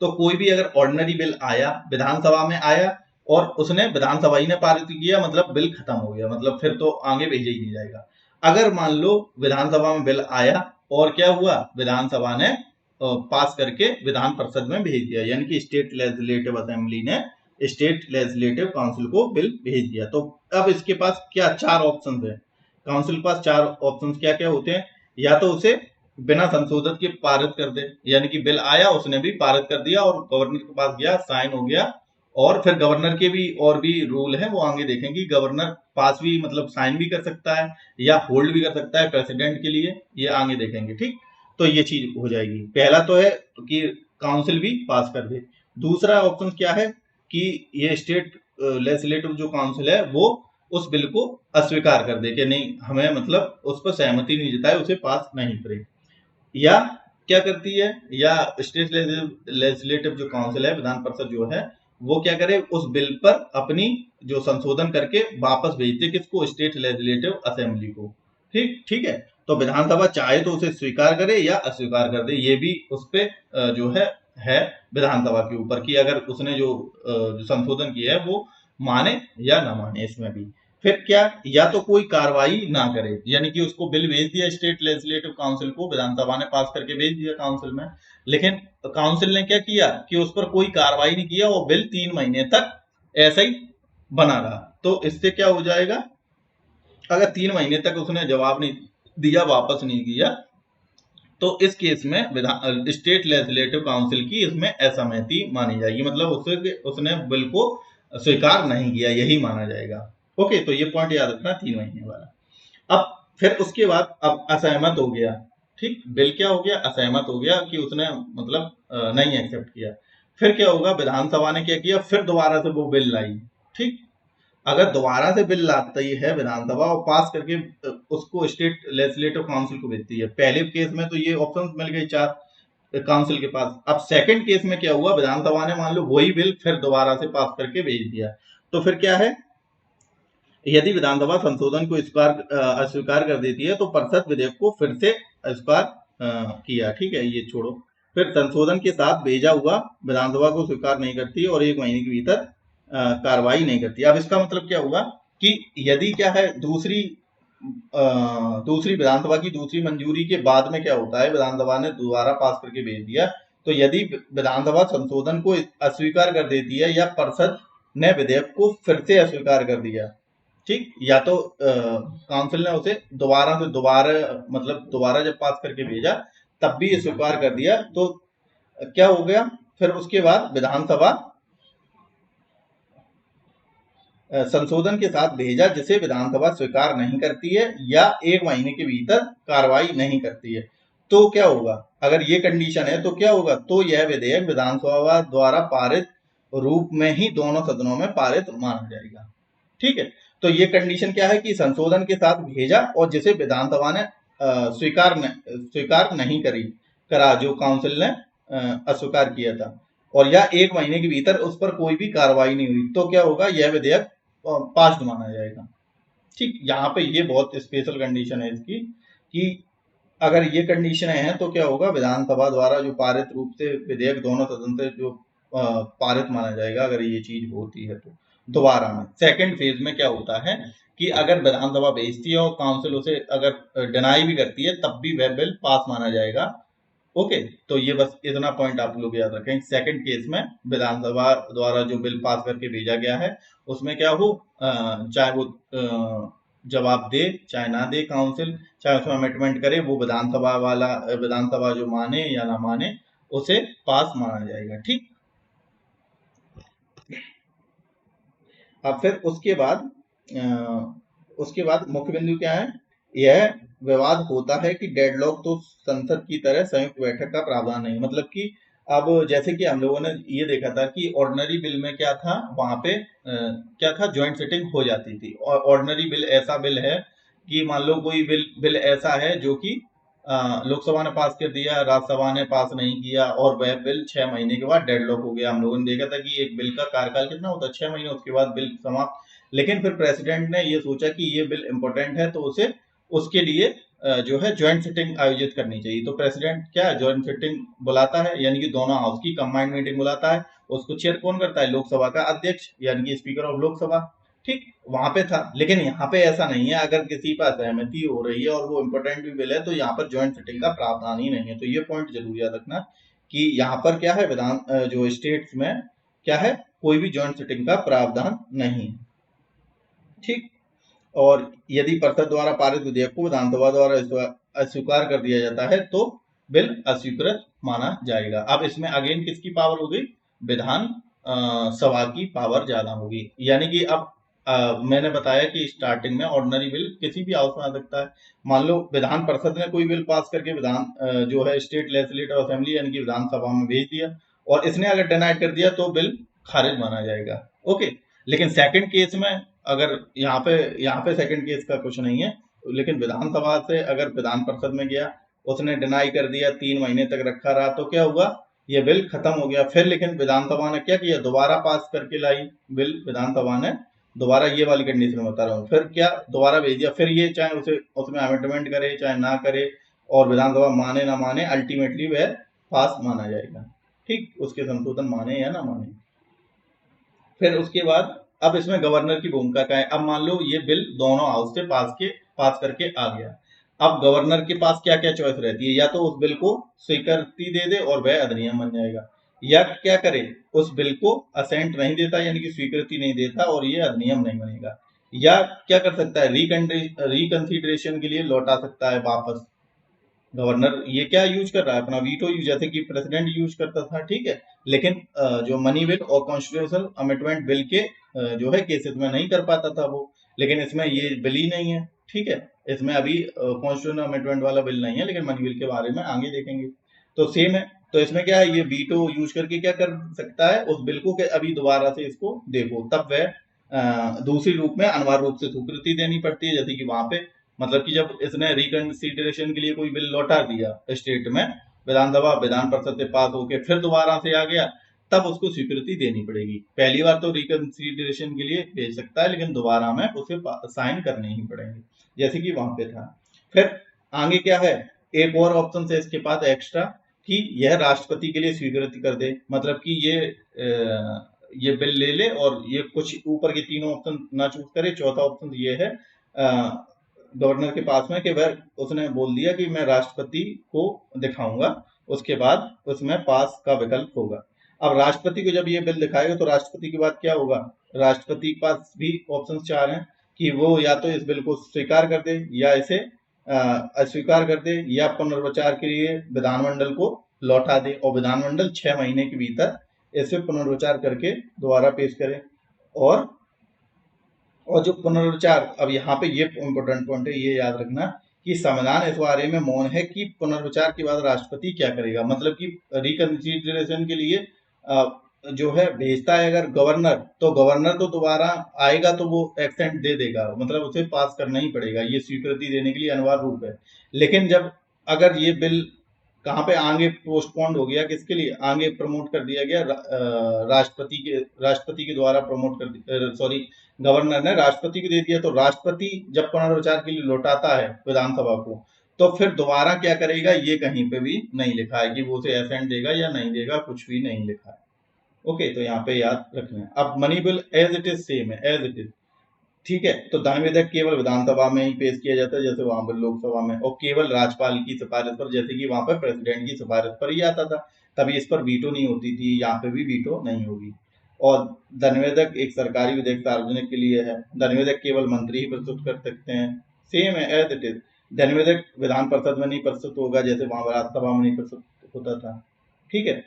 तो कोई भी अगर ऑर्डिनरी बिल आया, विधानसभा में आया और उसने विधानसभा ही ने पारित किया, मतलब बिल खत्म हो गया, मतलब फिर तो आगे भेजा ही नहीं जाएगा। अगर मान लो विधानसभा में बिल आया और क्या हुआ, विधानसभा ने पास करके विधान परिषद में भेज दिया, यानी कि स्टेट लेजिस्लेटिव असेंबली ने स्टेट लेजिस्लेटिव काउंसिल को बिल भेज दिया। तो अब इसके पास क्या 4 ऑप्शन है, काउंसिल के पास 4 ऑप्शन क्या क्या होते हैं। या तो उसे बिना संशोधित के पारित कर दे, यानी कि बिल आया उसने भी पारित कर दिया और गवर्नर के पास गया, साइन हो गया। और फिर गवर्नर के भी और भी रूल है, वो आगे देखेंगे। गवर्नर पास भी मतलब साइन भी कर सकता है या होल्ड भी कर सकता है प्रेसिडेंट के लिए, ये आगे देखेंगे, ठीक। तो ये चीज हो जाएगी। पहला तो है कि काउंसिल भी पास कर दे। दूसरा ऑप्शन क्या है कि ये स्टेट लेजिस्लेटिव जो काउंसिल है वो उस बिल को अस्वीकार कर दे कि नहीं, हमें मतलब उस पर सहमति नहीं जताए, उसे पास नहीं करे। या क्या करती है, या स्टेट लेजिस्लेटिव जो काउंसिल है, विधान परिषद जो है, वो क्या करे, उस बिल पर अपनी जो संशोधन करके वापस भेजते किसको, स्टेट लेजिस्लेटिव असेंबली को, ठीक ठीक है। तो विधानसभा चाहे तो उसे स्वीकार करे या अस्वीकार कर दे, ये भी उस पे जो है विधानसभा के ऊपर कि अगर उसने जो संशोधन किया है वो माने या ना माने। इसमें भी फिर क्या, या तो कोई कार्रवाई ना करे, यानी कि उसको बिल भेज दिया स्टेट लेजिस्लेटिव काउंसिल को, विधानसभा ने पास करके भेज दिया काउंसिल में, लेकिन काउंसिल ने क्या किया कि उस पर कोई कार्रवाई नहीं किया, वो बिल 3 महीने तक ऐसा ही बना रहा। तो इससे क्या हो जाएगा, अगर 3 महीने तक उसने जवाब नहीं दिया, वापस नहीं किया, तो इस केस में स्टेट लेजिस्लेटिव काउंसिल की इसमें असहमति मानी जाएगी, मतलब उसने बिल को स्वीकार नहीं किया, यही माना जाएगा। ओके, तो ये पॉइंट याद रखना 3 महीने वाला। अब फिर उसके बाद अब असहमत हो गया, ठीक, बिल क्या हो गया, असहमत हो गया कि उसने मतलब नहीं एक्सेप्ट किया। फिर क्या होगा, विधानसभा ने क्या किया, फिर दोबारा से वो बिल लाई, ठीक। अगर दोबारा से बिल लाती है विधानसभा और पास करके उसको स्टेट लेजिस्लेटिव काउंसिल को भेजती है, पहले केस में तो ये ऑप्शन मिल गए 4 काउंसिल के पास। अब सेकंड केस में क्या हुआ, विधानसभा ने मान लो वही बिल फिर दोबारा से पास करके भेज दिया, तो फिर क्या है, यदि विधानसभा संशोधन को अस्वीकार कर देती है तो परिषद विधेयक को फिर से अस्वीकार किया, ठीक है, ये छोड़ो। फिर संशोधन के साथ भेजा हुआ विधानसभा को स्वीकार नहीं करती और 1 महीने के भीतर कार्रवाई नहीं करती। अब इसका मतलब क्या हुआ कि यदि क्या है, दूसरी विधानसभा की दूसरी मंजूरी के बाद में क्या होता है, विधानसभा ने दोबारा पास करके भेज दिया, तो यदि विधानसभा संशोधन को अस्वीकार कर देती है या परिषद ने विधेयक को फिर से अस्वीकार कर दिया, ठीक, या तो काउंसिल ने उसे दोबारा मतलब दोबारा जब पास करके भेजा तब भी स्वीकार कर दिया, तो क्या हो गया, फिर उसके बाद विधानसभा संशोधन के साथ भेजा जिसे विधानसभा स्वीकार नहीं करती है या 1 महीने के भीतर कार्रवाई नहीं करती है, तो क्या होगा, अगर ये कंडीशन है तो क्या होगा, तो यह विधेयक विधानसभा द्वारा पारित रूप में ही दोनों सदनों में पारित माना जाएगा। ठीक है, तो ये कंडीशन क्या है कि संशोधन के साथ भेजा और जिसे विधानसभा ने स्वीकार नहीं करा, जो काउंसिल ने अस्वीकार किया था, और या 1 महीने के भीतर उस पर कोई भी कार्रवाई नहीं हुई, तो क्या होगा, यह विधेयक पास्ड माना जाएगा। ठीक, यहाँ पे ये बहुत स्पेशल कंडीशन है इसकी कि अगर ये कंडीशन है तो क्या होगा, विधानसभा द्वारा जो पारित रूप से विधेयक दोनों सदन से जो पारित माना जाएगा, अगर ये चीज होती है तो। दोबारा में सेकंड फेज में क्या होता है कि अगर विधानसभा भेजती है और काउंसिल उसे अगर डिनाई भी करती है, तब भी वह बिल पास माना जाएगा। ओके, तो ये बस इतना पॉइंट आप लोग याद रखें। सेकंड केस में विधानसभा द्वारा जो बिल पास करके भेजा गया है, उसमें क्या हो, चाहे वो जवाब दे चाहे ना दे काउंसिल, चाहे उसमें अमेंडमेंट करे, वो विधानसभा जो माने या ना माने, उसे पास माना जाएगा। ठीक, अब फिर उसके बाद मुख्य बिंदु क्या है, यह विवाद होता है कि डेडलॉक तो संसद की तरह संयुक्त बैठक का प्रावधान नहीं, मतलब कि अब जैसे कि हम लोगों ने ये देखा था कि ऑर्डिनरी बिल में क्या था, वहां पे क्या था, ज्वाइंट सिटिंग हो जाती थी। और ऑर्डिनरी बिल ऐसा बिल है कि मान लो कोई बिल ऐसा है जो कि लोकसभा ने पास कर दिया, राज्यसभा ने पास नहीं किया, और वह बिल 6 महीने के बाद डेडलॉक हो गया। हम लोगों ने देखा था कि एक बिल का कार्यकाल कितना होता है, 6 महीने, उसके बाद बिल समाप्त। लेकिन फिर प्रेसिडेंट ने ये सोचा कि ये बिल इंपॉर्टेंट है, तो उसे उसके लिए जो है ज्वाइंट सिटिंग आयोजित करनी चाहिए। तो प्रेसिडेंट क्या है, ज्वाइंट सिटिंग बुलाता है, यानी कि दोनों हाउस की कंबाइंड मीटिंग बुलाता है। उसको चेयर कौन करता है, लोकसभा का अध्यक्ष, यानी कि स्पीकर ऑफ लोकसभा। ठीक, वहां पे था। लेकिन यहाँ पे ऐसा नहीं है, अगर किसी पर सहमति हो रही है और वो इम्पोर्टेंट भी बिल है, तो यहाँ पर ज्वाइंट सिटिंग का प्रावधान ही नहीं है। तो ये पॉइंट जरूर याद रखना कि यहाँ पर क्या है, जो स्टेट्स में क्या है, कोई भी ज्वाइंट सिटिंग का प्रावधान नहीं। ठीक, और यदि परिषद द्वारा पारित विधेयक को विधानसभा द्वारा अस्वीकार कर दिया जाता है, तो बिल अस्वीकृत माना जाएगा। अब इसमें अगेन किसकी पावर होगी, विधान सभा की पावर ज्यादा होगी। यानी कि अब मैंने बताया कि स्टार्टिंग में ऑर्डिनरी बिल किसी भी हाउस में आ सकता है। मान लो विधान परिषद ने कोई बिल पास करके जो है स्टेट लेजिस्लेटिव असेंबली यानी कि विधानसभा में भेज दिया, और इसने अगर डिनाइड कर दिया, तो बिल खारिज माना जाएगा। ओके, लेकिन सेकंड केस में, अगर यहाँ पे सेकंड केस का कुछ नहीं है, लेकिन विधानसभा से अगर विधान परिषद में गया, उसने डिनाई कर दिया, 3 महीने तक रखा रहा, तो क्या हुआ, ये बिल खत्म हो गया। फिर लेकिन विधानसभा ने क्या किया, दोबारा पास करके लाई बिल, विधानसभा ने दोबारा, ये वाली कंडीशन बता रहा हूँ, फिर क्या दोबारा भेज दिया, फिर ये चाहे उसमें अमेंडमेंट करे चाहे ना करे, और विधानसभा माने ना माने, अल्टीमेटली वह पास माना जाएगा। ठीक, उसके संशोधन माने या ना माने। फिर उसके बाद अब इसमें गवर्नर की भूमिका क्या है। अब मान लो ये बिल दोनों हाउस से पास करके आ गया, अब गवर्नर के पास क्या क्या चॉइस रहती है, या तो उस बिल को स्वीकृति दे दे और वह अधिनियम बन जाएगा, या क्या करे, उस बिल को असेंट नहीं देता, यानी कि स्वीकृति नहीं देता, और ये अधिनियम नहीं बनेगा। या क्या कर सकता है, रिकंसिडरेशन के लिए लौटा सकता है वापस। गवर्नर ये क्या यूज कर रहा है, अपना वीटो यूज, जैसे कि प्रेसिडेंट यूज करता था। ठीक है, लेकिन जो मनी बिल और कॉन्स्टिट्यूशनल अमेंडमेंट बिल के जो है केसेस में नहीं कर पाता था वो, लेकिन इसमें ये बिल ही नहीं है। ठीक है, इसमें अभी कॉन्स्टिट्यूशनल अमेंडमेंट वाला बिल नहीं है, लेकिन मनी बिल के बारे में आगे देखेंगे। तो सेम है, तो इसमें क्या है, ये वीटो यूज करके क्या कर सकता है, उस बिल को अभी दोबारा से इसको देखो, तब वह दूसरी रूप में अनिवार्य रूप से स्वीकृति देनी पड़ती है। जैसे कि वहां पे मतलब कि जब इसने रिकंसिडरेशन के लिए कोई बिल लौटा दिया स्टेट में, विधान परिषद से पास होके फिर दोबारा से आ गया, तब उसको स्वीकृति देनी पड़ेगी। पहली बार तो रिकंसिडरेशन के लिए भेज सकता है, लेकिन दोबारा में उसे साइन करने ही पड़ेंगे, जैसे कि वहां पे था। फिर आगे क्या है, एक और ऑप्शन है इसके पास एक्स्ट्रा, कि यह राष्ट्रपति के लिए स्वीकृति कर दे, मतलब कि ये बिल ले ले और ये कुछ ऊपर के तीनों ऑप्शन ना चूज करे। चौथा ऑप्शन ये है गवर्नर के पास में, कि वह उसने बोल दिया कि मैं राष्ट्रपति को दिखाऊंगा, उसके बाद उसमें पास का विकल्प होगा। अब राष्ट्रपति को जब ये बिल दिखाएगा, तो राष्ट्रपति के बाद क्या होगा, राष्ट्रपति के पास भी ऑप्शन 4 हैं कि वो या तो इस बिल को स्वीकार कर दे, या इसे अस्वीकार कर दे, या पुनर्विचार के लिए विधानमंडल को लौटा दे, और विधानमंडल 6 महीने के भीतर इसे पुनर्विचार करके दोबारा पेश करे। और जो पुनर्विचार, अब यहाँ पे ये इंपॉर्टेंट पॉइंट है, ये याद रखना कि संविधान इस बारे में मौन है कि पुनर्विचार के बाद राष्ट्रपति क्या करेगा। मतलब कि रिकंसिडरेशन के लिए जो है भेजता है अगर गवर्नर, तो गवर्नर तो दोबारा आएगा तो वो एक्सेंट दे देगा, मतलब उसे पास करना ही पड़ेगा, ये स्वीकृति देने के लिए अनिवार्य रूप है। लेकिन जब अगर ये बिल कहाँ पे आगे पोस्टपोन्ड हो गया, किसके लिए आगे प्रमोट कर दिया गया, राष्ट्रपति के द्वारा प्रमोट कर, सॉरी, गवर्नर ने राष्ट्रपति को दे दिया, तो राष्ट्रपति जब पुनर्विचार के लिए लौटाता है विधानसभा को, तो फिर दोबारा क्या करेगा ये कहीं पे भी नहीं लिखा है कि वो उसे असेंट देगा या नहीं देगा, कुछ भी नहीं लिखा है। ओके, तो यहाँ पे याद रखना है। अब money bill as it is same है, एज इट इज, ठीक है। तो धन विधेयक केवल विधानसभा में ही पेश किया जाता है जैसे वहां पर लोकसभा में, और केवल राज्यपाल की सिफारिश पर, जैसे कि वहां पर प्रेसिडेंट की सिफारिश पर ही आता था, तभी इस पर वीटो नहीं होती थी, यहाँ पे भी वीटो नहीं होगी। और धन विधेयक एक सरकारी विधेयक सार्वजनिक के लिए है। धन विधेयक केवल मंत्री ही प्रस्तुत कर सकते हैं, सेम है एज इट इज। धन विधेयक विधान परिषद में नहीं प्रस्तुत होगा जैसे वहां राज्यसभा में नहीं प्रस्तुत होता था, ठीक है।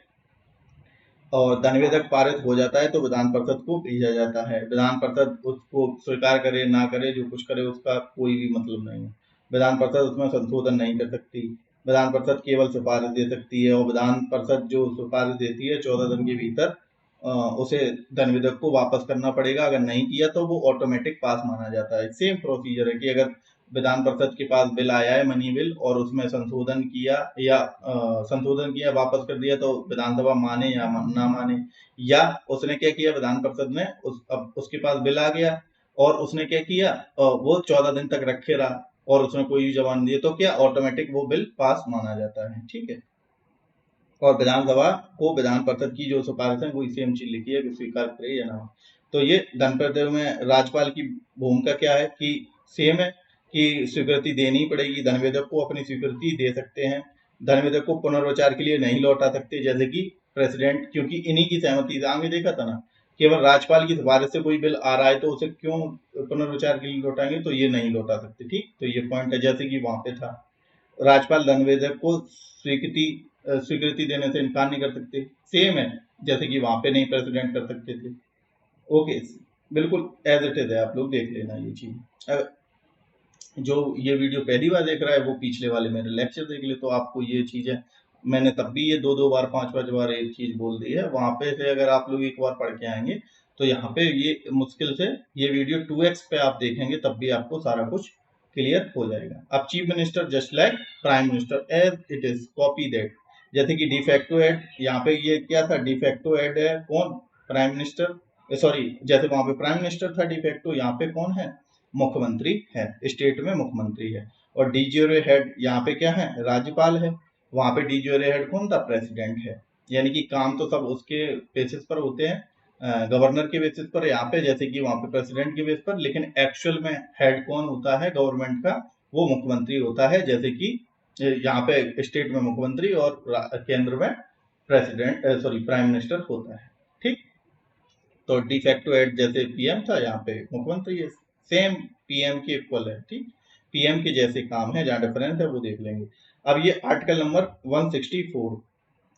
और धन विधेयक पारित हो जाता है तो विधान परिषद को भेजा जाता है, विधान परिषद उसको स्वीकार करे ना करे, जो कुछ करे उसका कोई भी मतलब नहीं है। विधान परिषद उसमें संशोधन नहीं कर सकती, विधान परिषद केवल सिफारिश दे सकती है, और विधान परिषद जो सिफारिश देती है 14 दिन के भीतर उसे धन विधेयक को वापस करना पड़ेगा। अगर नहीं किया तो वो ऑटोमेटिक पास माना जाता है। सेम प्रोसीजर है कि अगर विधान परिषद के पास बिल आया है मनी बिल और उसमें संशोधन किया या संशोधन किया वापस कर दिया, तो विधानसभा माने या ना माने, या उसने क्या किया विधान परिषद ने अब उसके पास बिल आ गया और उसने क्या किया वो 14 दिन तक रखे रहा और उसने कोई जवाब नहीं दिया, तो क्या ऑटोमेटिक वो बिल पास माना जाता है, ठीक है। और विधानसभा को विधान परिषद की जो सिफारिश है वही सेम चीज लिखी है कि स्वीकार करे या ना। तो ये धन विधेयक में राज्यपाल की भूमिका क्या है कि सेम है कि स्वीकृति देनी ही पड़ेगी, धन विधेयक को अपनी स्वीकृति दे सकते हैं, धन विधेयक को पुनर्विचार के लिए नहीं लौटा सकते जैसे कि प्रेसिडेंट, क्योंकि इन्हीं की सहमति से आगे देखा था ना, केवल राज्यपाल की सिफारिश से कोई बिल आ रहा है तो उसे क्यों पुनर्विचार के लिए लौटाएंगे, तो ये नहीं लौटा सकते, ठीक। तो ये पॉइंट है, जैसे कि वहां पे था राज्यपाल धन विधेयक को स्वीकृति देने से इनकार नहीं कर सकते, सेम है जैसे कि वहां पे नहीं प्रेसिडेंट कर सकते थे। ओके, बिल्कुल एज इट इज है, आप लोग देख लेना ये चीज। जो ये वीडियो पहली बार देख रहा है वो पिछले वाले मेरे लेक्चर देख ले, तो आपको ये चीजें मैंने तब भी ये 2-2 बार 5-5 बार एक चीज बोल दी है। वहां पे से अगर आप लोग एक बार पढ़ के आएंगे तो यहाँ पे ये मुश्किल से ये वीडियो 2x पे आप देखेंगे तब भी आपको सारा कुछ क्लियर हो जाएगा। अब chief minister just like prime minister as it is, copy that. जैसे कि डिफेक्टो हेड, यहाँ पे ये क्या था, डिफेक्टो हेड है कौन, प्राइम मिनिस्टर, सॉरी, जैसे वहां पे प्राइम मिनिस्टर था डिफेक्टो, यहाँ पे कौन है, मुख्यमंत्री है, स्टेट में मुख्यमंत्री है। और डीजीओरे हेड यहाँ पे क्या है, राज्यपाल है, वहां पे डीजीओरे हेड कौन था, प्रेसिडेंट है। यानी कि काम तो सब उसके बेसिस पर होते हैं, गवर्नर के बेसिस पर यहाँ पे, जैसे कि वहां पे प्रेसिडेंट के बेसिस पर, लेकिन एक्चुअल में हेड कौन होता है गवर्नमेंट का, वो मुख्यमंत्री होता है। जैसे कि यहाँ पे स्टेट में मुख्यमंत्री और केंद्र में प्रेसिडेंट, सॉरी, प्राइम मिनिस्टर होता है, ठीक। तो डिफेक्टो हेड जैसे पीएम था, यहाँ पे मुख्यमंत्री है, सेम पीएम के इक्वल है, ठीक। पीएम के जैसे काम है, जहाँ डिफरेंस है वो देख लेंगे। अब ये आर्टिकल नंबर 164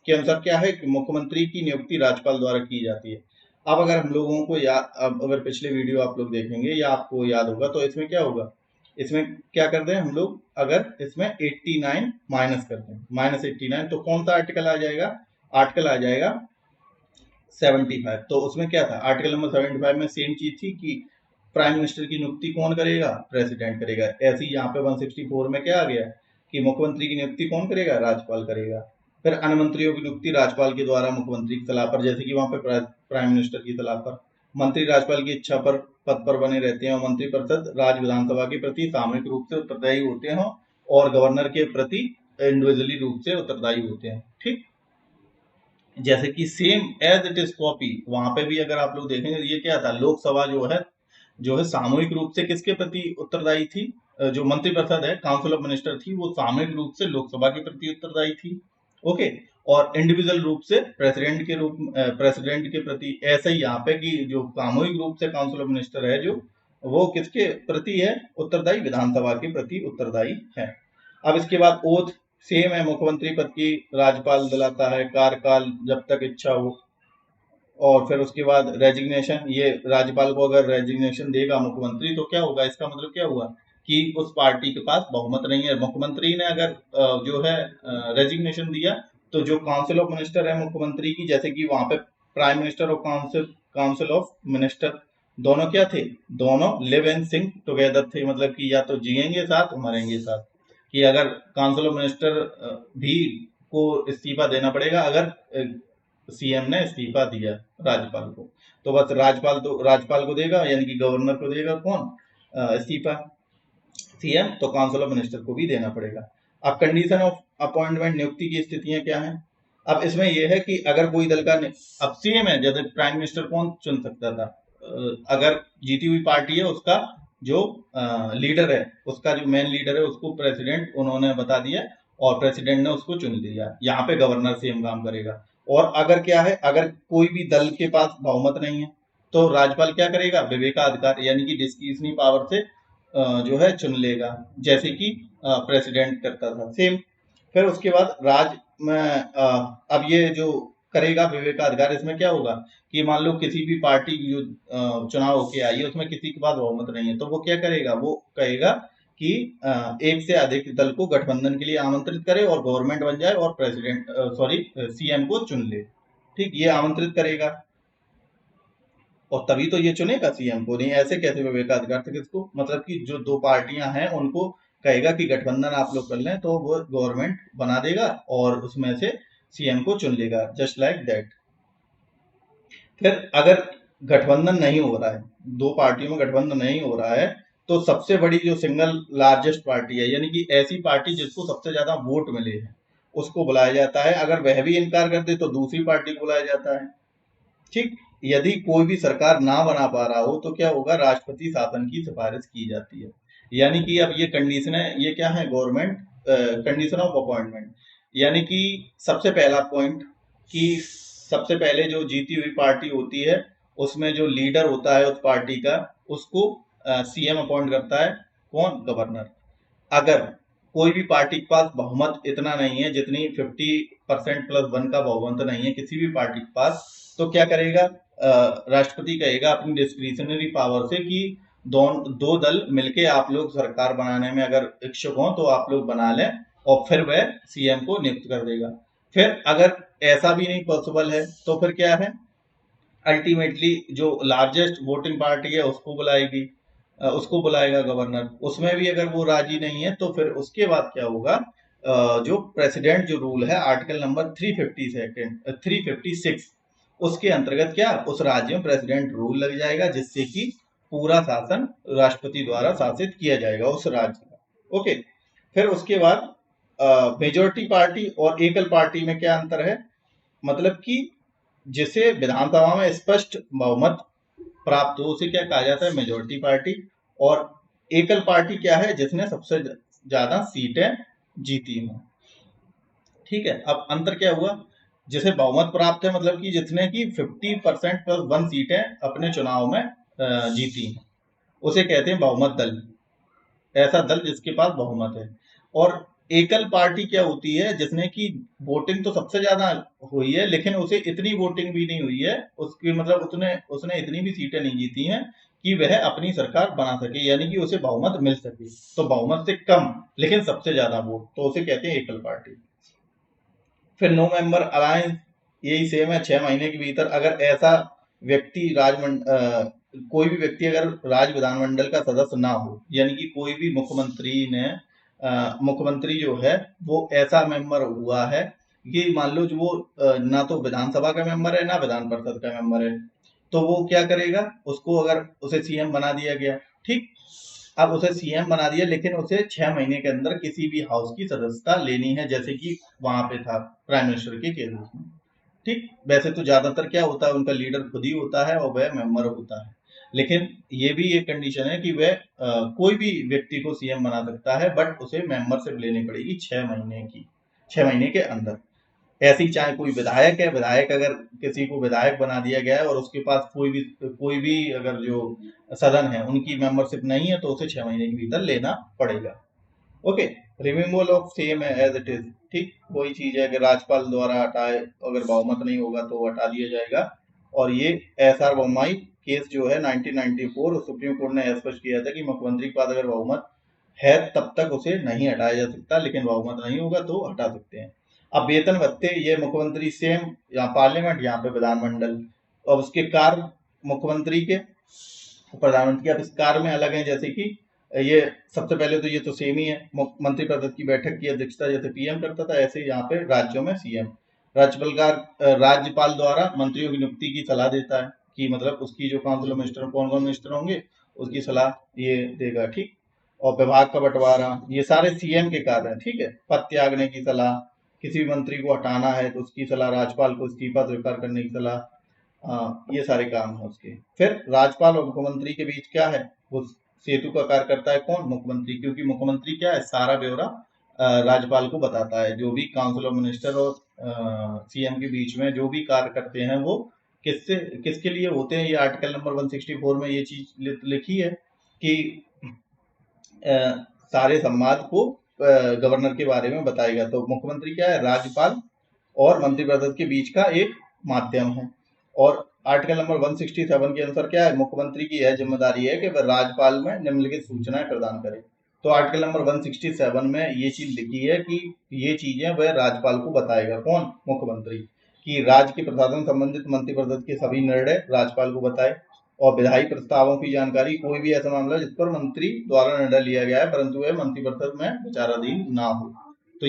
के अनुसार क्या है कि मुख्यमंत्री की नियुक्ति राज्यपाल द्वारा की जाती है। अब अगर हम लोगों को याद, अब अगर पिछले वीडियो आप लोग देखेंगे या आपको याद होगा तो इसमें क्या होगा, इसमें क्या करते हैं हम लोग, अगर इसमें 89 माइनस करते हैं, -89, तो कौन सा आर्टिकल आ जाएगा, आर्टिकल आ जाएगा 75। तो उसमें क्या था, आर्टिकल नंबर 75 में सेम चीज थी कि प्राइम मिनिस्टर की नियुक्ति कौन करेगा, प्रेसिडेंट करेगा। ऐसे ही यहाँ पे 164 में क्या आ गया कि मुख्यमंत्री की नियुक्ति कौन करेगा, राज्यपाल करेगा। फिर अन्य मंत्रियों की नियुक्ति राज्यपाल के द्वारा मुख्यमंत्री की सलाह पर, जैसे कि वहां पे प्राइम मिनिस्टर की सलाह पर। मंत्री राज्यपाल की इच्छा पर पद पर बने रहते हैं और मंत्रिपरिषद राज्य विधानसभा के प्रति सामूहिक रूप से उत्तरदायी होते हैं और गवर्नर के प्रति इंडिविजुअली रूप से उत्तरदायी होते हैं, ठीक। जैसे कि same as it is copy वहां पे भी अगर आप लोग देखेंगे, ये क्या था, लोकसभा जो है सामूहिक रूप से किसके प्रति उत्तरदायी थी, जो मंत्रिपरिषद है, काउंसिल ऑफ मिनिस्टर थी, वो सामूहिक रूप से लोकसभा के प्रति उत्तरदायी थी, ओके। और इंडिविजुअल रूप से प्रेसिडेंट के प्रति। ऐसे ही यहाँ पे कि जो सामूहिक रूप से काउंसिल ऑफ मिनिस्टर है जो, वो किसके प्रति है उत्तरदायी, विधानसभा के प्रति उत्तरदायी है। अब इसके बाद ओथ सेम है, मुख्यमंत्री पद की राज्यपाल दिलाता है, कार्यकाल जब तक इच्छा हो। और फिर उसके बाद रेजिग्नेशन, ये राज्यपाल को अगर रेजिग्नेशन देगा मुख्यमंत्री तो क्या होगा, इसका मतलब क्या हुआ कि उस पार्टी के पास बहुमत नहीं है। मुख्यमंत्री ने अगर जो है रेजिग्नेशन दिया, तो जो काउंसिल ऑफ मिनिस्टर है मुख्यमंत्री की, जैसे कि वहां पे प्राइम मिनिस्टर और काउंसिल ऑफ मिनिस्टर दोनों क्या थे, दोनों लिव एंड सिंक टुगेदर थे, मतलब कि या तो जिएंगे साथ मरेंगे साथ। कि अगर काउंसिल ऑफ मिनिस्टर भी को इस्तीफा देना पड़ेगा अगर सीएम ने इस्तीफा दिया राज्यपाल को, तो बस राज्यपाल को देगा, यानी कि गवर्नर को देगा कौन इस्तीफा, सीएम, तो काउंसिल ऑफ मिनिस्टर को भी देना पड़ेगा। अब कंडीशन ऑफ अपॉइंटमेंट, नियुक्ति की स्थितियां क्या हैं। अब इसमें यह है कि अगर कोई दल का, अब सीएम है, जैसे प्राइम मिनिस्टर कौन चुन सकता था, अगर जीती हुई पार्टी है उसका जो लीडर है, उसका जो मेन लीडर है उसको प्रेसिडेंट उन्होंने बता दिया और प्रेसिडेंट ने उसको चुन लिया। यहाँ पे गवर्नर सीएम काम करेगा। और अगर क्या है, अगर कोई भी दल के पास बहुमत नहीं है, तो राज्यपाल क्या करेगा, विवेकाधिकार यानी कि डिस्क्रिशनरी पावर से जो है चुन लेगा, जैसे कि प्रेसिडेंट करता था सेम। फिर उसके बाद अब ये जो करेगा विवेकाधिकार, इसमें क्या होगा कि मान लो किसी भी पार्टी जो चुनाव होके आई है उसमें किसी के पास बहुमत नहीं है, तो वो क्या करेगा, वो कहेगा कि एक से अधिक दल को गठबंधन के लिए आमंत्रित करे और गवर्नमेंट बन जाए और सीएम को चुन ले। ठीक, ये आमंत्रित करेगा और तभी तो ये चुनेगा सीएम को, नहीं ऐसे कैसे विवेकाधिकार से किसको, मतलब कि जो दो पार्टियां हैं उनको कहेगा कि गठबंधन आप लोग कर लें, तो वो गवर्नमेंट बना देगा और उसमें से सीएम को चुन लेगा, जस्ट लाइक दैट। फिर अगर गठबंधन नहीं हो रहा है, दो पार्टियों में गठबंधन नहीं हो रहा है, तो सबसे बड़ी जो सिंगल लार्जेस्ट पार्टी है, यानी कि ऐसी पार्टी जिसको सबसे ज्यादा वोट मिले हैं, उसको बुलाया जाता है। अगर वह भी इनकार कर दे तो दूसरी पार्टी को बुलाया जाता है। ठीक, यदि कोई भी सरकार ना बना पा रहा हो तो क्या होगा, राष्ट्रपति शासन की सिफारिश की जाती है। यानी कि अब ये कंडीशन है, ये क्या है, गवर्नमेंट कंडीशन ऑफ अपॉइंटमेंट, यानी कि सबसे पहला पॉइंट कि सबसे पहले जो जीती हुई पार्टी होती है उसमें जो लीडर होता है उस पार्टी का, उसको सीएम अपॉइंट करता है, कौन, गवर्नर। अगर कोई भी पार्टी के पास बहुमत इतना नहीं है, जितनी 50%+1 का बहुमत नहीं है किसी भी पार्टी के पास, तो क्या करेगा, राष्ट्रपति कहेगा अपनी डिस्क्रिशनरी पावर से कि दो दल मिलके आप लोग सरकार बनाने में अगर इच्छुक हो तो आप लोग बना लें, और फिर वह सीएम को नियुक्त कर देगा। फिर अगर ऐसा भी नहीं पॉसिबल है तो फिर क्या है, अल्टीमेटली जो लार्जेस्ट वोटिंग पार्टी है उसको बुलाएगा गवर्नर। उसमें भी अगर वो राजी नहीं है तो फिर उसके बाद क्या होगा, जो प्रेसिडेंट जो रूल है आर्टिकल नंबर 356, उसके अंतर्गत क्या, उस राज्य में प्रेसिडेंट रूल लग जाएगा, जिससे कि पूरा शासन राष्ट्रपति द्वारा शासित किया जाएगा उस राज्य का। ओके, फिर उसके बाद मेजोरिटी पार्टी और एकल पार्टी में क्या अंतर है, मतलब कि जिसे विधानसभा में स्पष्ट बहुमत प्राप्त हो उसे क्या कहा जाता है, मेजोरिटी पार्टी। और एकल पार्टी क्या है, जिसने सबसे ज्यादा सीटें जीती हों। ठीक है, अब अंतर क्या हुआ, जिसे बहुमत प्राप्त है मतलब कि जिसने की 50%+1 सीटें अपने चुनाव में जीती हैं, उसे कहते हैं बहुमत दल, ऐसा दल जिसके पास बहुमत है। और एकल पार्टी क्या होती है, जिसने की वोटिंग तो सबसे ज्यादा हुई है लेकिन उसे इतनी वोटिंग भी नहीं हुई है, उसकी मतलब उसने इतनी भी सीटें नहीं जीती हैं कि वह अपनी सरकार बना सके, यानी कि उसे बहुमत मिल सके, तो बहुमत से कम लेकिन सबसे ज्यादा वोट, तो उसे कहते हैं एकल पार्टी। फिर नो मेंबर अलायंस, यही सेम है, 6 महीने के भीतर अगर ऐसा व्यक्ति कोई भी व्यक्ति अगर राज्य विधानमंडल का सदस्य ना हो, यानी कि कोई भी मुख्यमंत्री जो है वो ऐसा मेंबर हुआ है कि मान लो जो वो ना तो विधानसभा का मेंबर है ना विधान परिषद का मेंबर है, तो वो क्या करेगा, उसको अगर उसे सीएम बना दिया गया, ठीक, अब उसे सीएम बना दिया लेकिन उसे 6 महीने के अंदर किसी भी हाउस की सदस्यता लेनी है, जैसे कि वहां पे था प्राइम मिनिस्टर के केस में। ठीक, वैसे तो ज्यादातर क्या होता है, उनका लीडर खुद ही होता है और वह मेंबर होता है, लेकिन ये भी एक कंडीशन है कि वह कोई भी व्यक्ति को सीएम बना सकता है, बट उसे मेंबरशिप लेनी पड़ेगी 6 महीने की, 6 महीने के अंदर। ऐसे ही चाहे कोई विधायक है, विधायक अगर किसी को विधायक बना दिया गया है और उसके पास कोई भी अगर जो सदन है उनकी मेंबरशिप नहीं है, तो उसे 6 महीने के भीतर लेना पड़ेगा। Okay, removal of same as it is, ठीक, वही चीज है कि राज्यपाल द्वारा हटाए, अगर बहुमत नहीं होगा तो हटा दिया जाएगा। और ये एसआर बोम्मई केस जो है 1994, सुप्रीम कोर्ट ने स्पष्ट किया था कि मुख्यमंत्री के पास अगर बहुमत है तब तक उसे नहीं हटाया जा सकता, लेकिन बहुमत नहीं होगा तो हटा सकते हैं। अब वेतन भत्ते, ये मुख्यमंत्री सेम, यहाँ पार्लियामेंट, यहाँ पे विधानमंडल। अब उसके कार्य मुख्यमंत्री के, प्रधानमंत्री के, अब इस कार्य में अलग है, जैसे कि ये सबसे पहले तो ये तो सेम ही है, मंत्रिपरिषद की बैठक की अध्यक्षता जैसे पीएम करता था, ऐसे यहाँ पे राज्यों में सीएम। राज्यपाल द्वारा मंत्रियों की नियुक्ति की सलाह देता है, कि मतलब उसकी जो काउंसिल ऑफ मिनिस्टर कौन कौन मिनिस्टर होंगे उसकी सलाह ये देगा, ठीक। और विभाग का बंटवारा, ये सारे सीएम के कार्य हैं, ठीक है। पद त्यागने की सलाह, किसी भी मंत्री को हटाना है तो उसकी सलाह, राज्यपाल को इस्तीफा स्वीकार करने की सलाह, ये सारे काम है उसके। फिर राज्यपाल और मुख्यमंत्री के बीच क्या है, वो सेतु का कार्य करता है कौन, मुख्यमंत्री, क्योंकि मुख्यमंत्री क्या है, सारा ब्यौरा राज्यपाल को बताता है। जो भी काउंसिल ऑफ मिनिस्टर और सीएम के बीच में जो भी कार्य करते हैं वो किससे किसके लिए होते हैं, ये आर्टिकल नंबर 164 में ये चीज लिखी है कि सारे संवाद को गवर्नर के बारे में बताएगा। तो मुख्यमंत्री क्या है, राज्यपाल और मंत्रिपरिषद के बीच का एक माध्यम है। और आर्टिकल नंबर 167 के अनुसार क्या है, मुख्यमंत्री की यह जिम्मेदारी है कि वह राज्यपाल में निम्नलिखित सूचनाएं प्रदान करे। तो आर्टिकल नंबर 167 में ये चीज लिखी है कि ये चीजें वह राज्यपाल को बताएगा, कौन, मुख्यमंत्री, कि राज्य के प्रशासन संबंधित मंत्रिपरिषद के सभी निर्णय राज्यपाल को बताए। और विधायी प्रस्तावों की जानकारी, कोई भी ऐसा मामला जिस पर मंत्री द्वारा निर्णय लिया गया है परंतु वह मंत्रिपरिषद में विचाराधीन ना हो, तो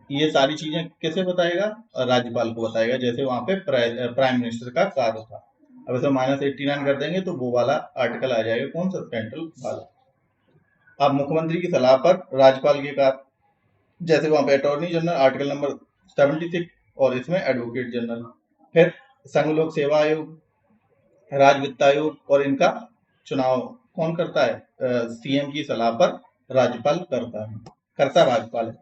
ये सारी चीजें किसे बताएगा, राज्यपाल को बताएगा। जैसे वहां पे प्राइम मिनिस्टर का कार्य था। अब इसे -89 कर देंगे तो वो वाला आर्टिकल आ जाएगा, कौन सा, सेंट्रल वाला। अब मुख्यमंत्री की सलाह पर राज्यपाल के कार्य, जैसे वहां पे अटॉर्नी जनरल, आर्टिकल नंबर 76, और इसमें एडवोकेट जनरल। फिर संघ लोक सेवा आयोग, राज्य वित्त आयोग, और इनका चुनाव कौन करता है, सीएम की सलाह पर राज्यपाल करता राज्यपाल है।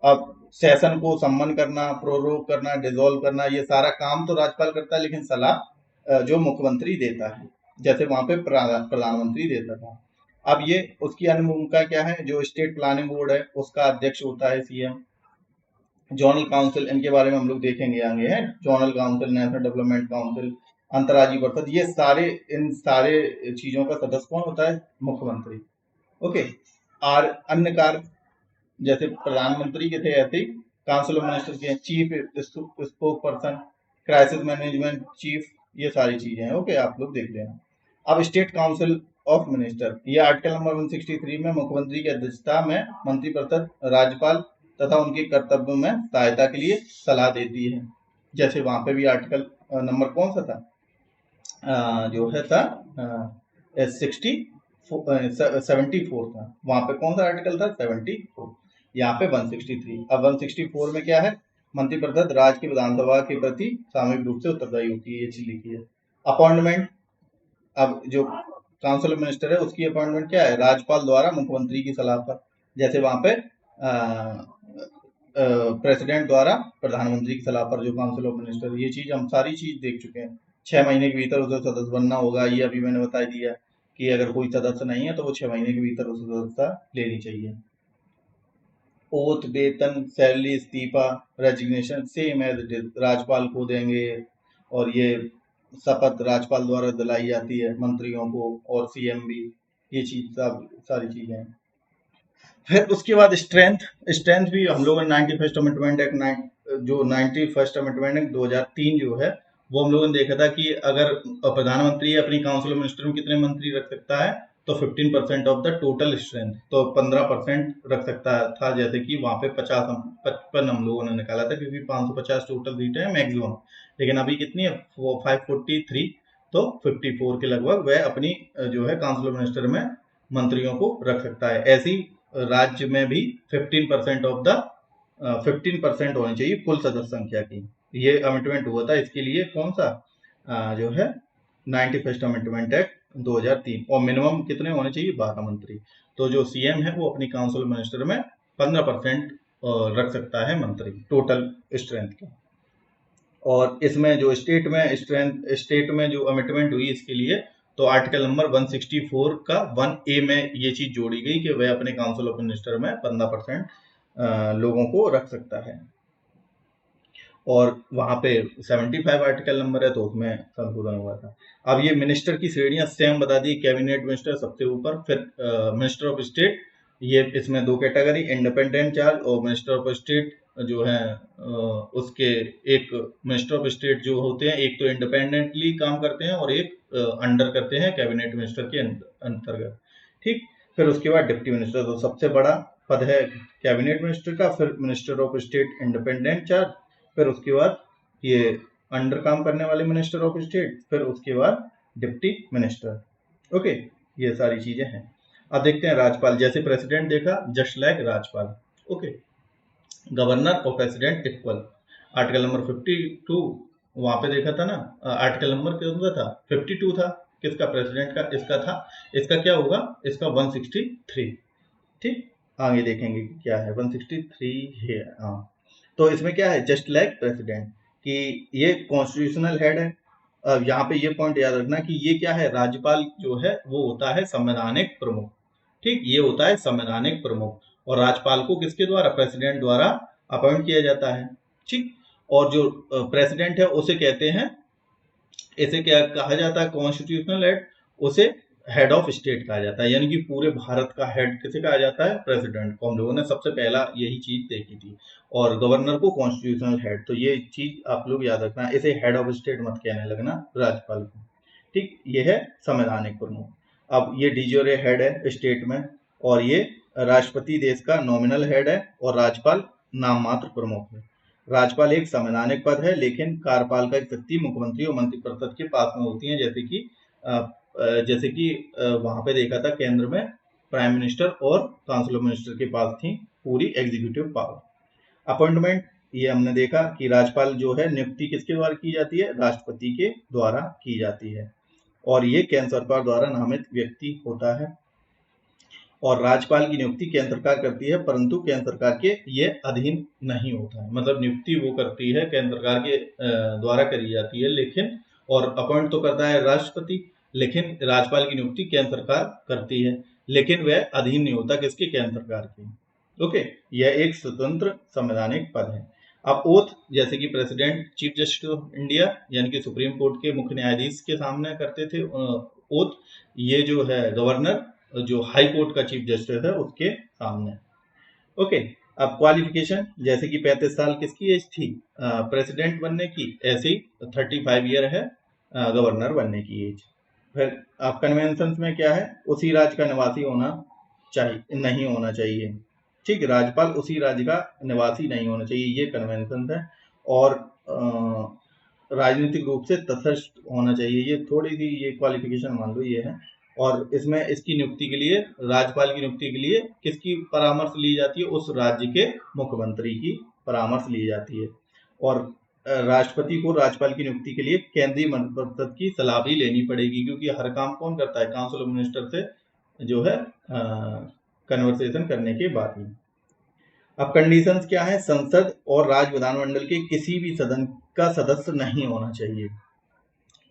अब सेशन को सम्मन करना, प्रोरोग करना, डिसॉल्व करना, ये सारा काम तो राज्यपाल करता है, लेकिन सलाह जो मुख्यमंत्री देता है, जैसे वहां पे प्रधानमंत्री देता था। अब ये उसकी अन्य भूमिका क्या है, जो स्टेट प्लानिंग बोर्ड है उसका अध्यक्ष होता है सीएम। जोनल काउंसिल, इनके बारे में हम लोग देखेंगे आगे, है zonal council, national development council, अंतर्राज्यीय परिषद, ये सारे, इन सारे चीजों का सदस्य कौन होता है, मुख्यमंत्री। ओके। और अन्य कार्य जैसे प्रधानमंत्री के थे ऐसे ही काउंसिल ऑफ मिनिस्टर्स के, chief spoke person, crisis management chief, ये सारी चीजें हैं। ओके, आप लोग देख लेना। अब स्टेट काउंसिल ऑफ मिनिस्टर, ये आर्टिकल नंबर 163 में मुख्यमंत्री की अध्यक्षता में मंत्रिपरिषद राज्यपाल तथा उनके कर्तव्यों में सहायता के लिए सलाह देती है। जैसे वहां पे भी आर्टिकल नंबर कौन सा था, जो है था 74 था, वहां पे कौन सा आर्टिकल था, 74, यहाँ पे 163। अब 164 में क्या है, मंत्रिपरिषद राज्य की विधानसभा के प्रति सामूहिक रूप से उत्तरदायी होती है, ये चीज लिखी है। अपॉइंटमेंट, अब जो काउंसिल ऑफ मिनिस्टर है उसकी अपॉइंटमेंट क्या है, राज्यपाल द्वारा मुख्यमंत्री की सलाह पर। जैसे वहां पे प्रेसिडेंट द्वारा प्रधानमंत्री की सलाह पर जो काउंसिल ऑफ मिनिस्टर, ये चीज हम सारी चीज देख चुके हैं। 6 महीने के भीतर उसे सदस्य बनना होगा, ये अभी मैंने बता दिया कि अगर कोई सदस्य नहीं है तो वो 6 महीने के भीतर उसे सदस्यता लेनी चाहिए। ओथ, वेतन, सैलरी, इस्तीफा, resignation same as it is राज्यपाल को देंगे। और ये शपथ राज्यपाल द्वारा दिलाई जाती है मंत्रियों को, और सीएम भी, ये चीज सब सारी चीजें हैं। फिर उसके बाद स्ट्रेंथ भी हम लोगों ने 91st अमेंडमेंट एक्ट, जो 91st अमेंडमेंट एक्ट 2003 जो है, वो हम लोगों ने देखा था कि अगर प्रधानमंत्री अपनी काउंसिल ऑफ मिनिस्टर में कितने मंत्री रख सकता है, तो 15% ऑफ द टोटल स्ट्रेंथ, तो 15% रख सकता था। जैसे कि वहां पे 55 हम लोगों ने निकाला था, क्योंकि 550 टोटल सीटें हैं मैक्सिमम, लेकिन अभी कितनी है, 543, तो 54 के लगभग वह अपनी जो है काउंसिल ऑफ मिनिस्टर में मंत्रियों को रख सकता है। ऐसी राज्य में भी 15% ऑफ द 15% होनी चाहिए कुल सदस्य संख्या की, ये अमेंडमेंट हुआ था। इसके लिए कौन सा जो है 91st अमेंडमेंट एक्ट 2003, और मिनिमम कितने होने चाहिए, 12 मंत्री। तो जो सीएम है वो अपनी काउंसिल मिनिस्टर में 15% रख सकता है मंत्री टोटल स्ट्रेंथ का। और इसमें जो स्टेट में जो अमेंडमेंट हुई इसके लिए, तो आर्टिकल नंबर 164 का 1A में ये चीज जोड़ी गई कि वह अपने काउंसिल ऑफ मिनिस्टर में 15% लोगों को रख सकता है। और वहां पे 75 आर्टिकल नंबर है तो उसमें संशोधन हुआ था। अब ये मिनिस्टर की श्रेणियां सेम बता दी, कैबिनेट मिनिस्टर सबसे ऊपर, फिर मिनिस्टर ऑफ स्टेट, ये इसमें दो कैटेगरी, इंडिपेंडेंट चार्ज और मिनिस्टर ऑफ स्टेट जो है उसके एक मिनिस्टर ऑफ स्टेट जो होते हैं, एक तो इंडिपेंडेंटली काम करते हैं और एक अंडर करते हैं कैबिनेट मिनिस्टर के अंतर्गत। ठीक, फिर उसके बाद डिप्टी मिनिस्टर, तो सबसे बड़ा पद है कैबिनेट मिनिस्टर का, फिर minister of state independent charge, फिर उसके बाद ये अंडर काम करने वाले मिनिस्टर ऑफ स्टेट, फिर उसके बाद डिप्टी मिनिस्टर। ओके, ये सारी चीजें हैं। अब देखते हैं राज्यपाल, जैसे प्रेसिडेंट देखा जस्ट लाइक राज्यपाल। ओके, गवर्नर और प्रेसिडेंट इक्वल, आर्टिकल नंबर 52 वहां पे देखा था ना, आर्टिकल नंबर कितना था, 52 था, किसका, प्रेसिडेंट का, इसका था, इसका क्या होगा, इसका 163। ठीक, आगे देखेंगे कि क्या है 163 है। हाँ, तो इसमें क्या है, जस्ट लाइक प्रेसिडेंट, कि ये कॉन्स्टिट्यूशनल हेड है। अब यहाँ पे ये पॉइंट याद रखना कि ये क्या है, राज्यपाल जो है वो होता है संवैधानिक प्रमुख। ठीक, ये होता है संवैधानिक प्रमुख, और राज्यपाल को किसके द्वारा, प्रेसिडेंट द्वारा अपॉइंट किया जाता है। ठीक, और जो प्रेसिडेंट है उसे कहते हैं, इसे क्या कहा जाता है, कॉन्स्टिट्यूशनल हेड, उसे हेड ऑफ स्टेट कहा जाता है, यानी कि पूरे भारत का हेड किसे कहा जाता है, प्रेसिडेंट को। हम लोगों ने सबसे पहला यही चीज देखी थी, और गवर्नर को कॉन्स्टिट्यूशनल हेड, तो ये चीज आप लोग याद रखना, इसे हेड ऑफ स्टेट मत कहने लगना राज्यपाल को। ठीक, ये है संवैधानिक प्रमुख। अब ये डिजोरे हेड है स्टेट में, और ये राष्ट्रपति देश का नॉमिनल हेड है, और राज्यपाल नाम मात्र प्रमुख है। राज्यपाल एक संवैधानिक पद है, लेकिन कार्यपालिका की शक्ति मुख्यमंत्री और मंत्रिपरिषद के पास में होती है, जैसे कि वहां पे देखा था केंद्र में प्राइम मिनिस्टर और काउंसिल ऑफ मिनिस्टर के पास थी पूरी एग्जीक्यूटिव पावर। अपॉइंटमेंट, ये हमने देखा कि राज्यपाल जो है नियुक्ति किसके द्वारा की जाती है, राष्ट्रपति के द्वारा की जाती है, और ये केंद्र सरकार द्वारा नामित व्यक्ति होता है। और राज्यपाल की नियुक्ति केंद्र सरकार करती है, परंतु केंद्र सरकार के ये अधीन नहीं होता है, मतलब नियुक्ति वो करती है केंद्र सरकार के द्वारा करी जाती है, लेकिन और अपॉइंट तो करता है राष्ट्रपति, लेकिन राज्यपाल की नियुक्ति केंद्र सरकार करती है, लेकिन वह अधीन नहीं होता किसके, केंद्र सरकार के। ओके, यह एक स्वतंत्र संवैधानिक पद है। अब ओथ, जैसे कि president chief justice of India यानी कि सुप्रीम कोर्ट के मुख्य न्यायाधीश के सामने करते थे ओथ, ये जो है गवर्नर जो हाई कोर्ट का चीफ जस्टिस है उसके सामने। ओके, अब क्वालिफिकेशन, जैसे कि 35 साल किसकी एज थी प्रेसिडेंट बनने की, ऐसे ही 35 ईयर है गवर्नर बनने की एज। फिर अब कन्वेंशन में क्या है, उसी राज्य का निवासी होना चाहिए, नहीं होना चाहिए। ठीक, राज्यपाल उसी राज्य का निवासी नहीं होना चाहिए, ये कन्वेंशन है। और राजनीतिक रूप से तटस्थ होना चाहिए, ये थोड़ी सी ये क्वालिफिकेशन मान लो ये है। और इसमें इसकी नियुक्ति के लिए, राज्यपाल की नियुक्ति के लिए किसकी परामर्श ली जाती है, उस राज्य के मुख्यमंत्री की परामर्श ली जाती है। और राष्ट्रपति को राज्यपाल की नियुक्ति के लिए केंद्रीय मंत्रिपरिषद की सलाह भी लेनी पड़ेगी, क्योंकि हर काम कौन करता है, काउंसिल ऑफ मिनिस्टर से जो है कन्वर्सेशन करने के बाद ही। अब कंडीशंस क्या है, संसद और राज्य विधानमंडल के किसी भी सदन का सदस्य नहीं होना चाहिए।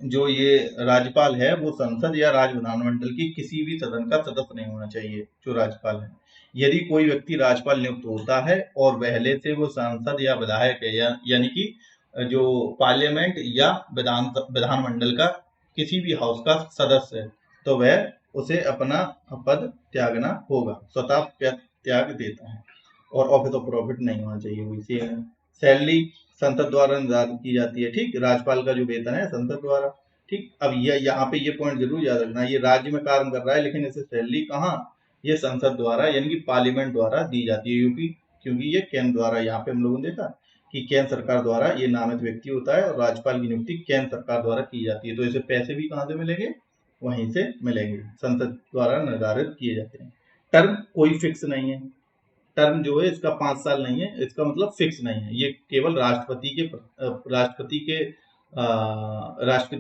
जो ये राज्यपाल है वो संसद या राज्य विधानमंडल की किसी भी सदन का सदस्य नहीं होना चाहिए, जो राज्यपाल है। यदि कोई व्यक्ति राज्यपाल नियुक्त होता है और पहले से वो सांसद या विधायक है, यानी कि जो पार्लियामेंट या विधानमंडल का किसी भी हाउस का सदस्य है, तो वह उसे अपना पद त्यागना होगा, स्वतः त्याग देता है, और ऑफिस ऑफ प्रॉफिट नहीं होना चाहिए। वो इसी है। सैलरी संसद द्वारा निर्धारित की जाती है। ठीक, राज्यपाल का जो वेतन है संसद द्वारा। ठीक, अब ये यहाँ पे ये पॉइंट जरूर याद रखना, ये राज्य में काम कर रहा है लेकिन इसे सैलरी कहाँ, ये संसद द्वारा यानी कि पार्लियामेंट द्वारा दी जाती है यूपी, क्योंकि ये केंद्र द्वारा, यहाँ पे हम लोगों ने देखा कि केंद्र सरकार द्वारा ये नामित व्यक्ति होता है, और राज्यपाल की नियुक्ति केंद्र सरकार द्वारा की जाती है, तो इसे पैसे भी कहाँ से मिलेंगे, वहीं से मिलेंगे, संसद द्वारा निर्धारित किए जाते हैं। टर्म कोई फिक्स नहीं है, टर्म जो है इसका 5 साल नहीं है, इसका मतलब फिक्स नहीं है, ये केवल राष्ट्रपति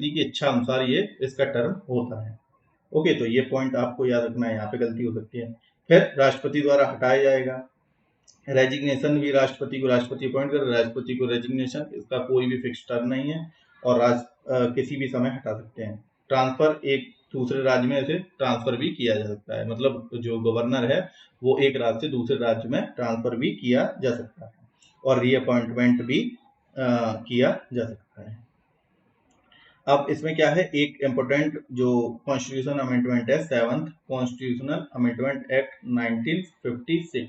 की इच्छा अनुसार ये इसका टर्म होता है। ओके, तो ये पॉइंट आपको याद रखना है, यहाँ पे गलती हो सकती है। फिर राष्ट्रपति द्वारा हटाया जाएगा। रेजिग्नेशन भी राष्ट्रपति को अपॉइंट कर, राष्ट्रपति को रेजिग्नेशन, इसका कोई भी फिक्स टर्म नहीं है, और किसी भी समय हटा सकते हैं। ट्रांसफर, एक दूसरे राज्य में ऐसे ट्रांसफर भी किया जा सकता है, मतलब जो गवर्नर है वो एक राज्य से दूसरे राज्य में ट्रांसफर भी किया जा सकता है। और रीअपॉइंटमेंट भी किया जा सकता है। अब इसमें क्या है, एक इम्पोर्टेंट जो कॉन्स्टिट्यूशन अमेंडमेंट है, 7th कॉन्स्टिट्यूशनल अमेंडमेंट एक्ट 1956,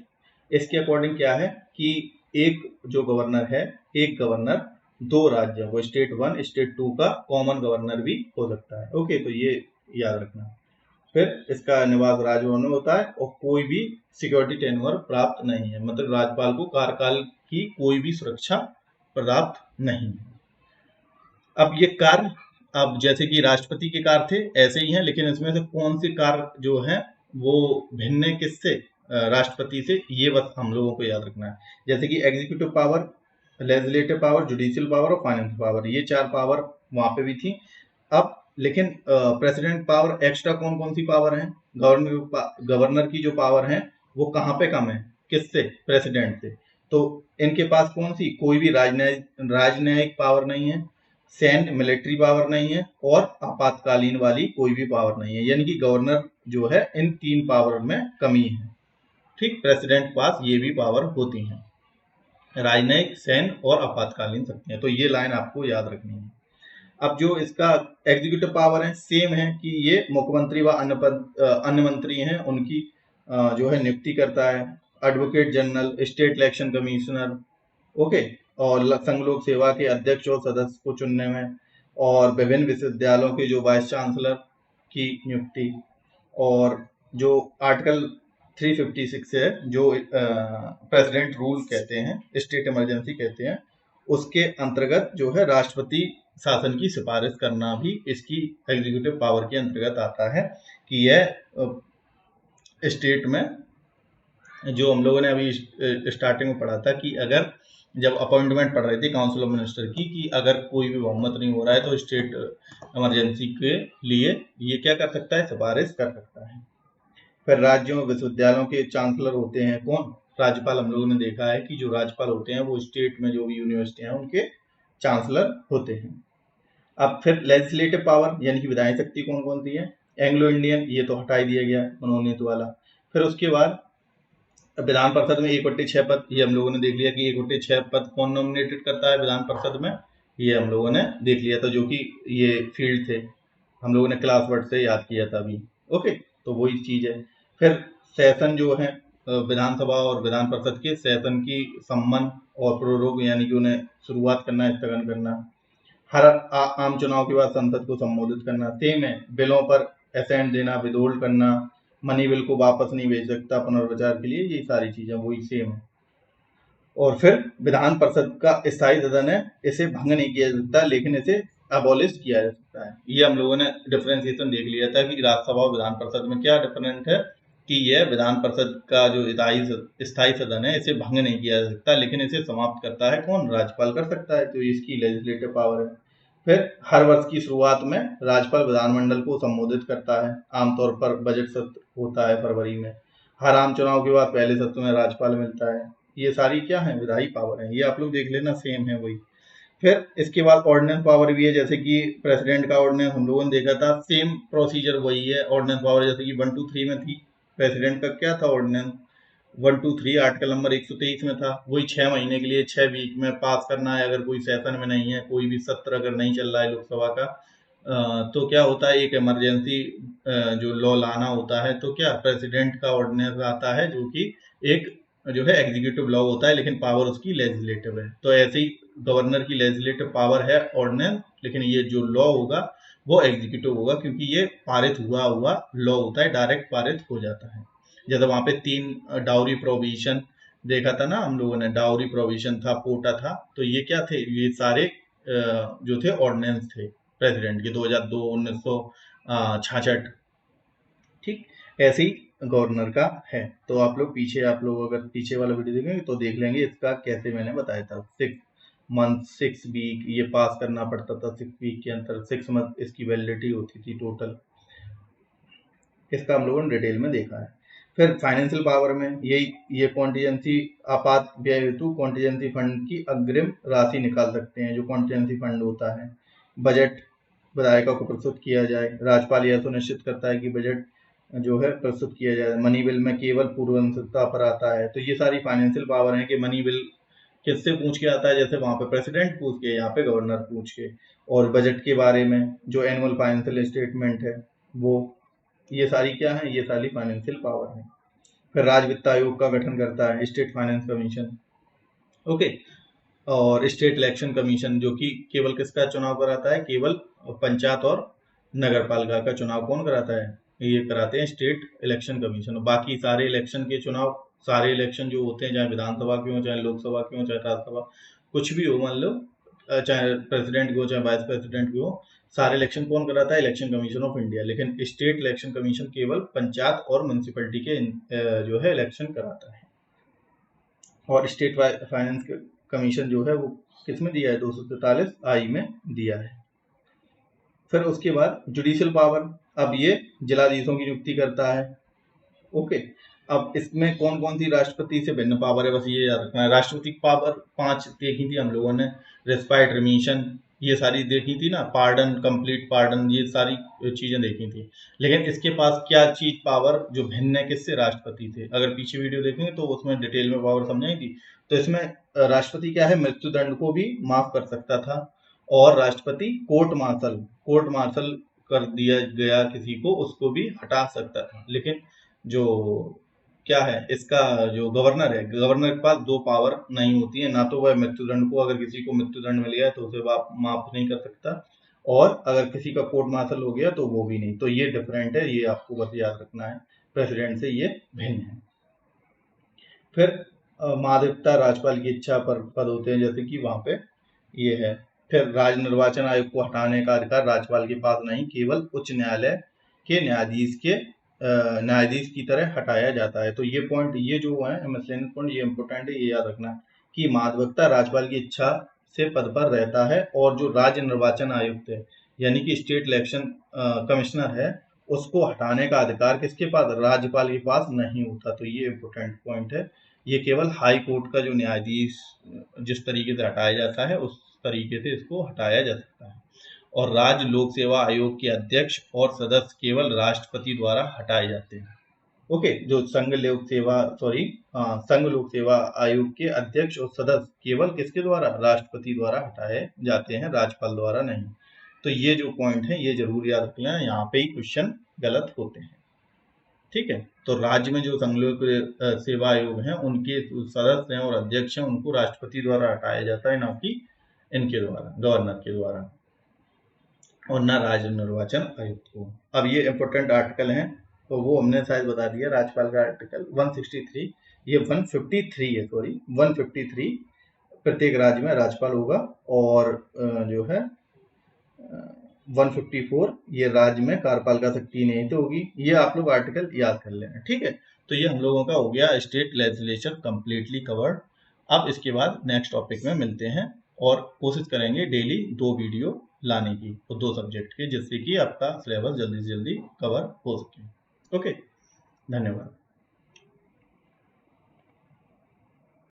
इसके अकॉर्डिंग क्या है कि एक जो गवर्नर है, एक गवर्नर दो राज्यों को, स्टेट 1 स्टेट 2 का कॉमन गवर्नर भी हो सकता है। ओके, तो ये याद रखना। फिर इसका निवास राजभवन में होता है और कोई भी सिक्योरिटी टेन्योर प्राप्त नहीं है, मतलब राज्यपाल को कार्यकाल की कोई भी सुरक्षा प्राप्त नहीं है। अब ये कार्य, अब जैसे कि राष्ट्रपति के कार्य थे ऐसे ही हैं, लेकिन इसमें से कौन से कार्य जो है वो भिन्न है किससे, राष्ट्रपति से, ये बस हम लोगों को याद रखना है। जैसे कि executive power, legislative power, judicial power और फाइनेंशियल पावर, ये 4 पावर वहां पे भी थी। अब लेकिन प्रेसिडेंट पावर एक्स्ट्रा कौन कौन सी पावर है, गवर्नर की जो पावर है वो कहाँ पे कम है, किससे, प्रेसिडेंट से। तो इनके पास कौन सी, कोई भी राजनयिक पावर नहीं है, सैन्य मिलिट्री पावर नहीं है और आपातकालीन वाली कोई भी पावर नहीं है, यानी कि गवर्नर जो है इन 3 पावर में कमी है। ठीक, प्रेसिडेंट के पास ये भी पावर होती हैं, राजनयिक, सैन्य और आपातकालीन शक्तियां। तो ये लाइन आपको याद रखनी है। अब जो इसका एग्जीक्यूटिव पावर है, सेम है कि ये मुख्यमंत्री व अन्य मंत्री हैं उनकी जो है नियुक्ति करता है, advocate general, state election commissioner, okay, और संघ लोक सेवा के अध्यक्ष और सदस्य को चुनने में, और विभिन्न विश्वविद्यालयों के जो वाइस चांसलर की नियुक्ति, और जो आर्टिकल 356 है जो प्रेसिडेंट रूल कहते हैं, स्टेट इमरजेंसी कहते हैं, उसके अंतर्गत जो है राष्ट्रपति शासन की सिफारिश करना भी इसकी एग्जीक्यूटिव पावर के अंतर्गत आता है। कि यह स्टेट में, जो हम लोगों ने अभी स्टार्टिंग में पढ़ा था कि अगर जब अपॉइंटमेंट पढ़ रही थी काउंसिल ऑफ मिनिस्टर की, कि अगर कोई भी बहुमत नहीं हो रहा है तो स्टेट इमरजेंसी के लिए ये क्या कर सकता है, सिफारिश कर सकता है। फिर राज्यों विश्वविद्यालयों के चांसलर होते हैं कौन, राज्यपाल। हम लोगों ने देखा है कि जो राज्यपाल होते हैं वो स्टेट में जो भी यूनिवर्सिटी हैं उनके चांसलर होते हैं। अब फिर लेजिस्लेटिव पावर यानी कि विधायी शक्ति कौन कौन सी है, एंग्लो इंडियन, ये तो हटा ही दिया गया मनोनीत वाला। फिर उसके बाद विधान परिषद में 1/6 पद, ये हम लोगों ने देख लिया कि 1/6 पद कौन नॉमिनेटेड करता है विधान परिषद में, ये हम लोगों ने देख लिया था, जो कि ये फील्ड थे, हम लोगों ने क्लास वर्ड से याद किया था अभी। ओके, तो वही चीज है। फिर सेशन जो है विधानसभा और विधान परिषद के सेशन की सम्मन और प्रोरोग, यानी कि उन्हें शुरुआत करना, स्थगन करना, हर आम चुनाव के बाद संसद को संबोधित करना, सेम है। बिलों पर असेंट देना, विदोल्ड करना, मनी बिल को वापस नहीं भेज सकता पुनर्विचार के लिए, ये सारी चीजें वही सेम है। और फिर विधान परिषद का स्थायी सदन है, इसे भंग नहीं किया जा सकता लेकिन इसे अबॉलिश किया जा सकता है। ये हम लोगों ने डिफरेंशिएशन देख लिया था कि राज्यसभा और विधान परिषद में क्या डिफरेंस है, कि यह विधान परिषद का जो स्थायी सदन है इसे भंग नहीं किया जा सकता, लेकिन इसे समाप्त करता है कौन, राज्यपाल कर सकता है, तो इसकी लेजिस्लेटिव पावर है। फिर हर वर्ष की शुरुआत में राज्यपाल विधानमंडल को संबोधित करता है, आमतौर पर बजट सत्र होता है फरवरी में। हर आम चुनाव के बाद पहले सत्र में राज्यपाल मिलता है। ये सारी क्या है, विधायी पावर है, ये आप लोग देख लेना, सेम है वही। फिर इसके बाद ऑर्डिनेंस पावर भी है, जैसे कि प्रेसिडेंट का ऑर्डिनेंस हम लोगों ने देखा था, सेम प्रोसीजर वही है। ऑर्डिनेंस पावर जैसे कि 1 2 3 में थी, प्रेसिडेंट का क्या था ऑर्डिनेंस, 1 2 3 आर्टिकल नंबर 123 में था, वही 6 महीने के लिए 6 वीक में पास करना है। अगर कोई सेशन में नहीं है, कोई भी सत्र अगर नहीं चल रहा है लोकसभा का, तो क्या होता है, एक इमरजेंसी जो लॉ लाना होता है, तो क्या प्रेसिडेंट का ऑर्डिनेंस आता है, जो कि एक जो है एग्जीक्यूटिव लॉ होता है, लेकिन पावर उसकी लेजिस्लेटिव है। तो ऐसे ही गवर्नर की लेजिस्लेटिव पावर है ऑर्डिनेंस, लेकिन ये जो लॉ होगा वो एग्जीक्यूटिव होगा, क्योंकि ये पारित हुआ लॉ होता है, डायरेक्ट पारित हो जाता है। जैसे वहां पे 3 डाउरी प्रोविजन देखा था ना हम लोगों ने, डाउरी प्रोविजन था, पोटा था, तो ये क्या थे, ये सारे जो थे ऑर्डिनेंस थे प्रेसिडेंट के, 2002 1966। ठीक, ऐसे ही गवर्नर का है। तो आप लोग पीछे, आप लोग अगर पीछे वाला वीडियो देखेंगे तो देख लेंगे इसका कैसे मैंने बताया था। 6 मंथ 6 वीक ये पास करना पड़ता था, 6 वीक के अंतर 6 मंथ इसकी वैलिडिटी होती थी टोटल। इसका हम लोगों ने डिटेल में देखा है। फिर फाइनेंशियल पावर में यही, ये कॉन्टीजेंसी आपात व्यय हेतु कॉन्टीजेंसी फंड की अग्रिम राशि निकाल सकते हैं, जो कॉन्टीजेंसी फंड होता है। बजट विधायिका को प्रस्तुत किया जाए, राज्यपाल यह सुनिश्चित करता है कि बजट जो है प्रस्तुत किया जाए। मनी बिल में केवल पूर्व अनुसूचना पर आता है। तो ये सारी फाइनेंशियल पावर है कि मनी बिल किससे पूछ के आता है, जैसे वहां पे प्रेसिडेंट पूछ के, यहाँ पे गवर्नर पूछ के। और बजट के बारे में जो एनुअल फाइनेंशियल स्टेटमेंट है वो, ये सारी क्या है, ये सारी फाइनेंशियल पावर है। फिर राज्य वित्त आयोग का गठन करता है स्टेट फाइनेंस कमीशन। ओके। और स्टेट इलेक्शन कमीशन जो कि केवल किसका चुनाव कराता है, केवल पंचायत और नगर पालिका का चुनाव कौन कराता है, ये कराते हैं स्टेट इलेक्शन कमीशन। बाकी सारे इलेक्शन के चुनाव, सारे इलेक्शन जो होते हैं, चाहे विधानसभा के हो, चाहे लोकसभा के हो, चाहे राज्यसभा, कुछ भी हो, मान लो चाहे प्रेसिडेंट के हो, चाहे वाइस प्रेसिडेंट के हो, सारे इलेक्शन कौन कराता है, इलेक्शन कमीशन ऑफ इंडिया। लेकिन स्टेट इलेक्शन कमीशन केवल पंचायत और म्यूनिसिपैलिटी के जो है इलेक्शन कराता है। और स्टेट फाइनेंस कमीशन जो है वो किसमें दिया है, 243 आई में दिया है। फिर उसके बाद जुडिशियल पावर, अब ये जिलाधीशों की नियुक्ति करता है। ओके। अब इसमें कौन कौन सी राष्ट्रपति से भिन्न पावर है, बस ये याद रखना है। राष्ट्रपति पावर 5 देखी थी हम लोगों ने, रेस्पाइट, रिमीशन, ये सारी देखी थी ना, पार्डन, कंप्लीट पार्डन, ये सारी चीजें देखी थी। लेकिन इसके पास क्या चीज पावर जो भिन्न है किससे, राष्ट्रपति से। अगर पीछे वीडियो देखेंगे तो उसमें डिटेल में पावर समझाई थी। तो इसमें राष्ट्रपति क्या है, मृत्युदंड को भी माफ कर सकता था। और राष्ट्रपति कोर्ट मार्शल कर दिया गया किसी को, उसको भी हटा सकता था। लेकिन जो क्या है, इसका जो गवर्नर है, गवर्नर के पास 2 पावर नहीं होती है, ना तो वह मृत्युदंड को, अगर किसी को मृत्युदंड मिल गया तो उसे माफ नहीं कर सकता, और अगर किसी का कोर्ट मार्शल हो गया तो वो भी नहीं। तो ये डिफरेंट है, ये आपको बस याद रखना है, प्रेसिडेंट से ये भिन्न है। फिर महाधिवक्ता राज्यपाल की इच्छा पर पद होते हैं, जैसे कि वहां पे ये है। फिर राज्य निर्वाचन आयोग को हटाने का अधिकार राज्यपाल के पास नहीं, केवल उच्च न्यायालय के न्यायाधीश की तरह हटाया जाता है। तो ये पॉइंट, ये जो है मिसलेनियस पॉइंट, ये इंपॉर्टेंट है, ये याद रखना कि महाधिवक्ता राज्यपाल की इच्छा से पद पर रहता है, और जो राज्य निर्वाचन आयुक्त है यानी कि स्टेट इलेक्शन कमिश्नर है, उसको हटाने का अधिकार किसके पास, राज्यपाल के पास नहीं होता। तो ये इंपॉर्टेंट पॉइंट है। ये केवल हाई कोर्ट का जो न्यायाधीश जिस तरीके से हटाया जाता है उस तरीके से इसको हटाया जा सकता है। और राज्य लोक सेवा आयोग के अध्यक्ष और सदस्य केवल राष्ट्रपति द्वारा हटाए जाते हैं। ओके। जो संघ लोक सेवा आयोग के अध्यक्ष और सदस्य केवल किसके द्वारा, राष्ट्रपति द्वारा हटाए जाते हैं, राज्यपाल द्वारा नहीं। तो ये जो पॉइंट है ये जरूर याद रखना, यहाँ पे ही क्वेश्चन गलत होते हैं। ठीक है। तो राज्य में जो संघ लोक सेवा आयोग हैं उनके सदस्य हैं और अध्यक्ष हैं, उनको राष्ट्रपति द्वारा हटाया जाता है, ना कि इनके द्वारा, गवर्नर के द्वारा, और ना राज्य निर्वाचन आयुक्त को। अब ये इंपॉर्टेंट आर्टिकल हैं, तो वो हमने शायद बता दिया। राज्यपाल का आर्टिकल 163, ये 153 है, सॉरी 153, प्रत्येक राज्य में राज्यपाल होगा। और जो है 154, ये राज्य में कार्यपालिका शक्ति नहीं तो होगी। ये आप लोग आर्टिकल याद कर लेना, ठीक है। तो ये हम लोगों का हो गया स्टेट लेजिस्लेचर कंप्लीटली कवर्ड। अब इसके बाद नेक्स्ट टॉपिक में मिलते हैं, और कोशिश करेंगे डेली 2 वीडियो लाने की, तो 2 सब्जेक्ट के, जिससे कि आपका सिलेबस जल्दी से जल्दी कवर हो सके। ओके, धन्यवाद।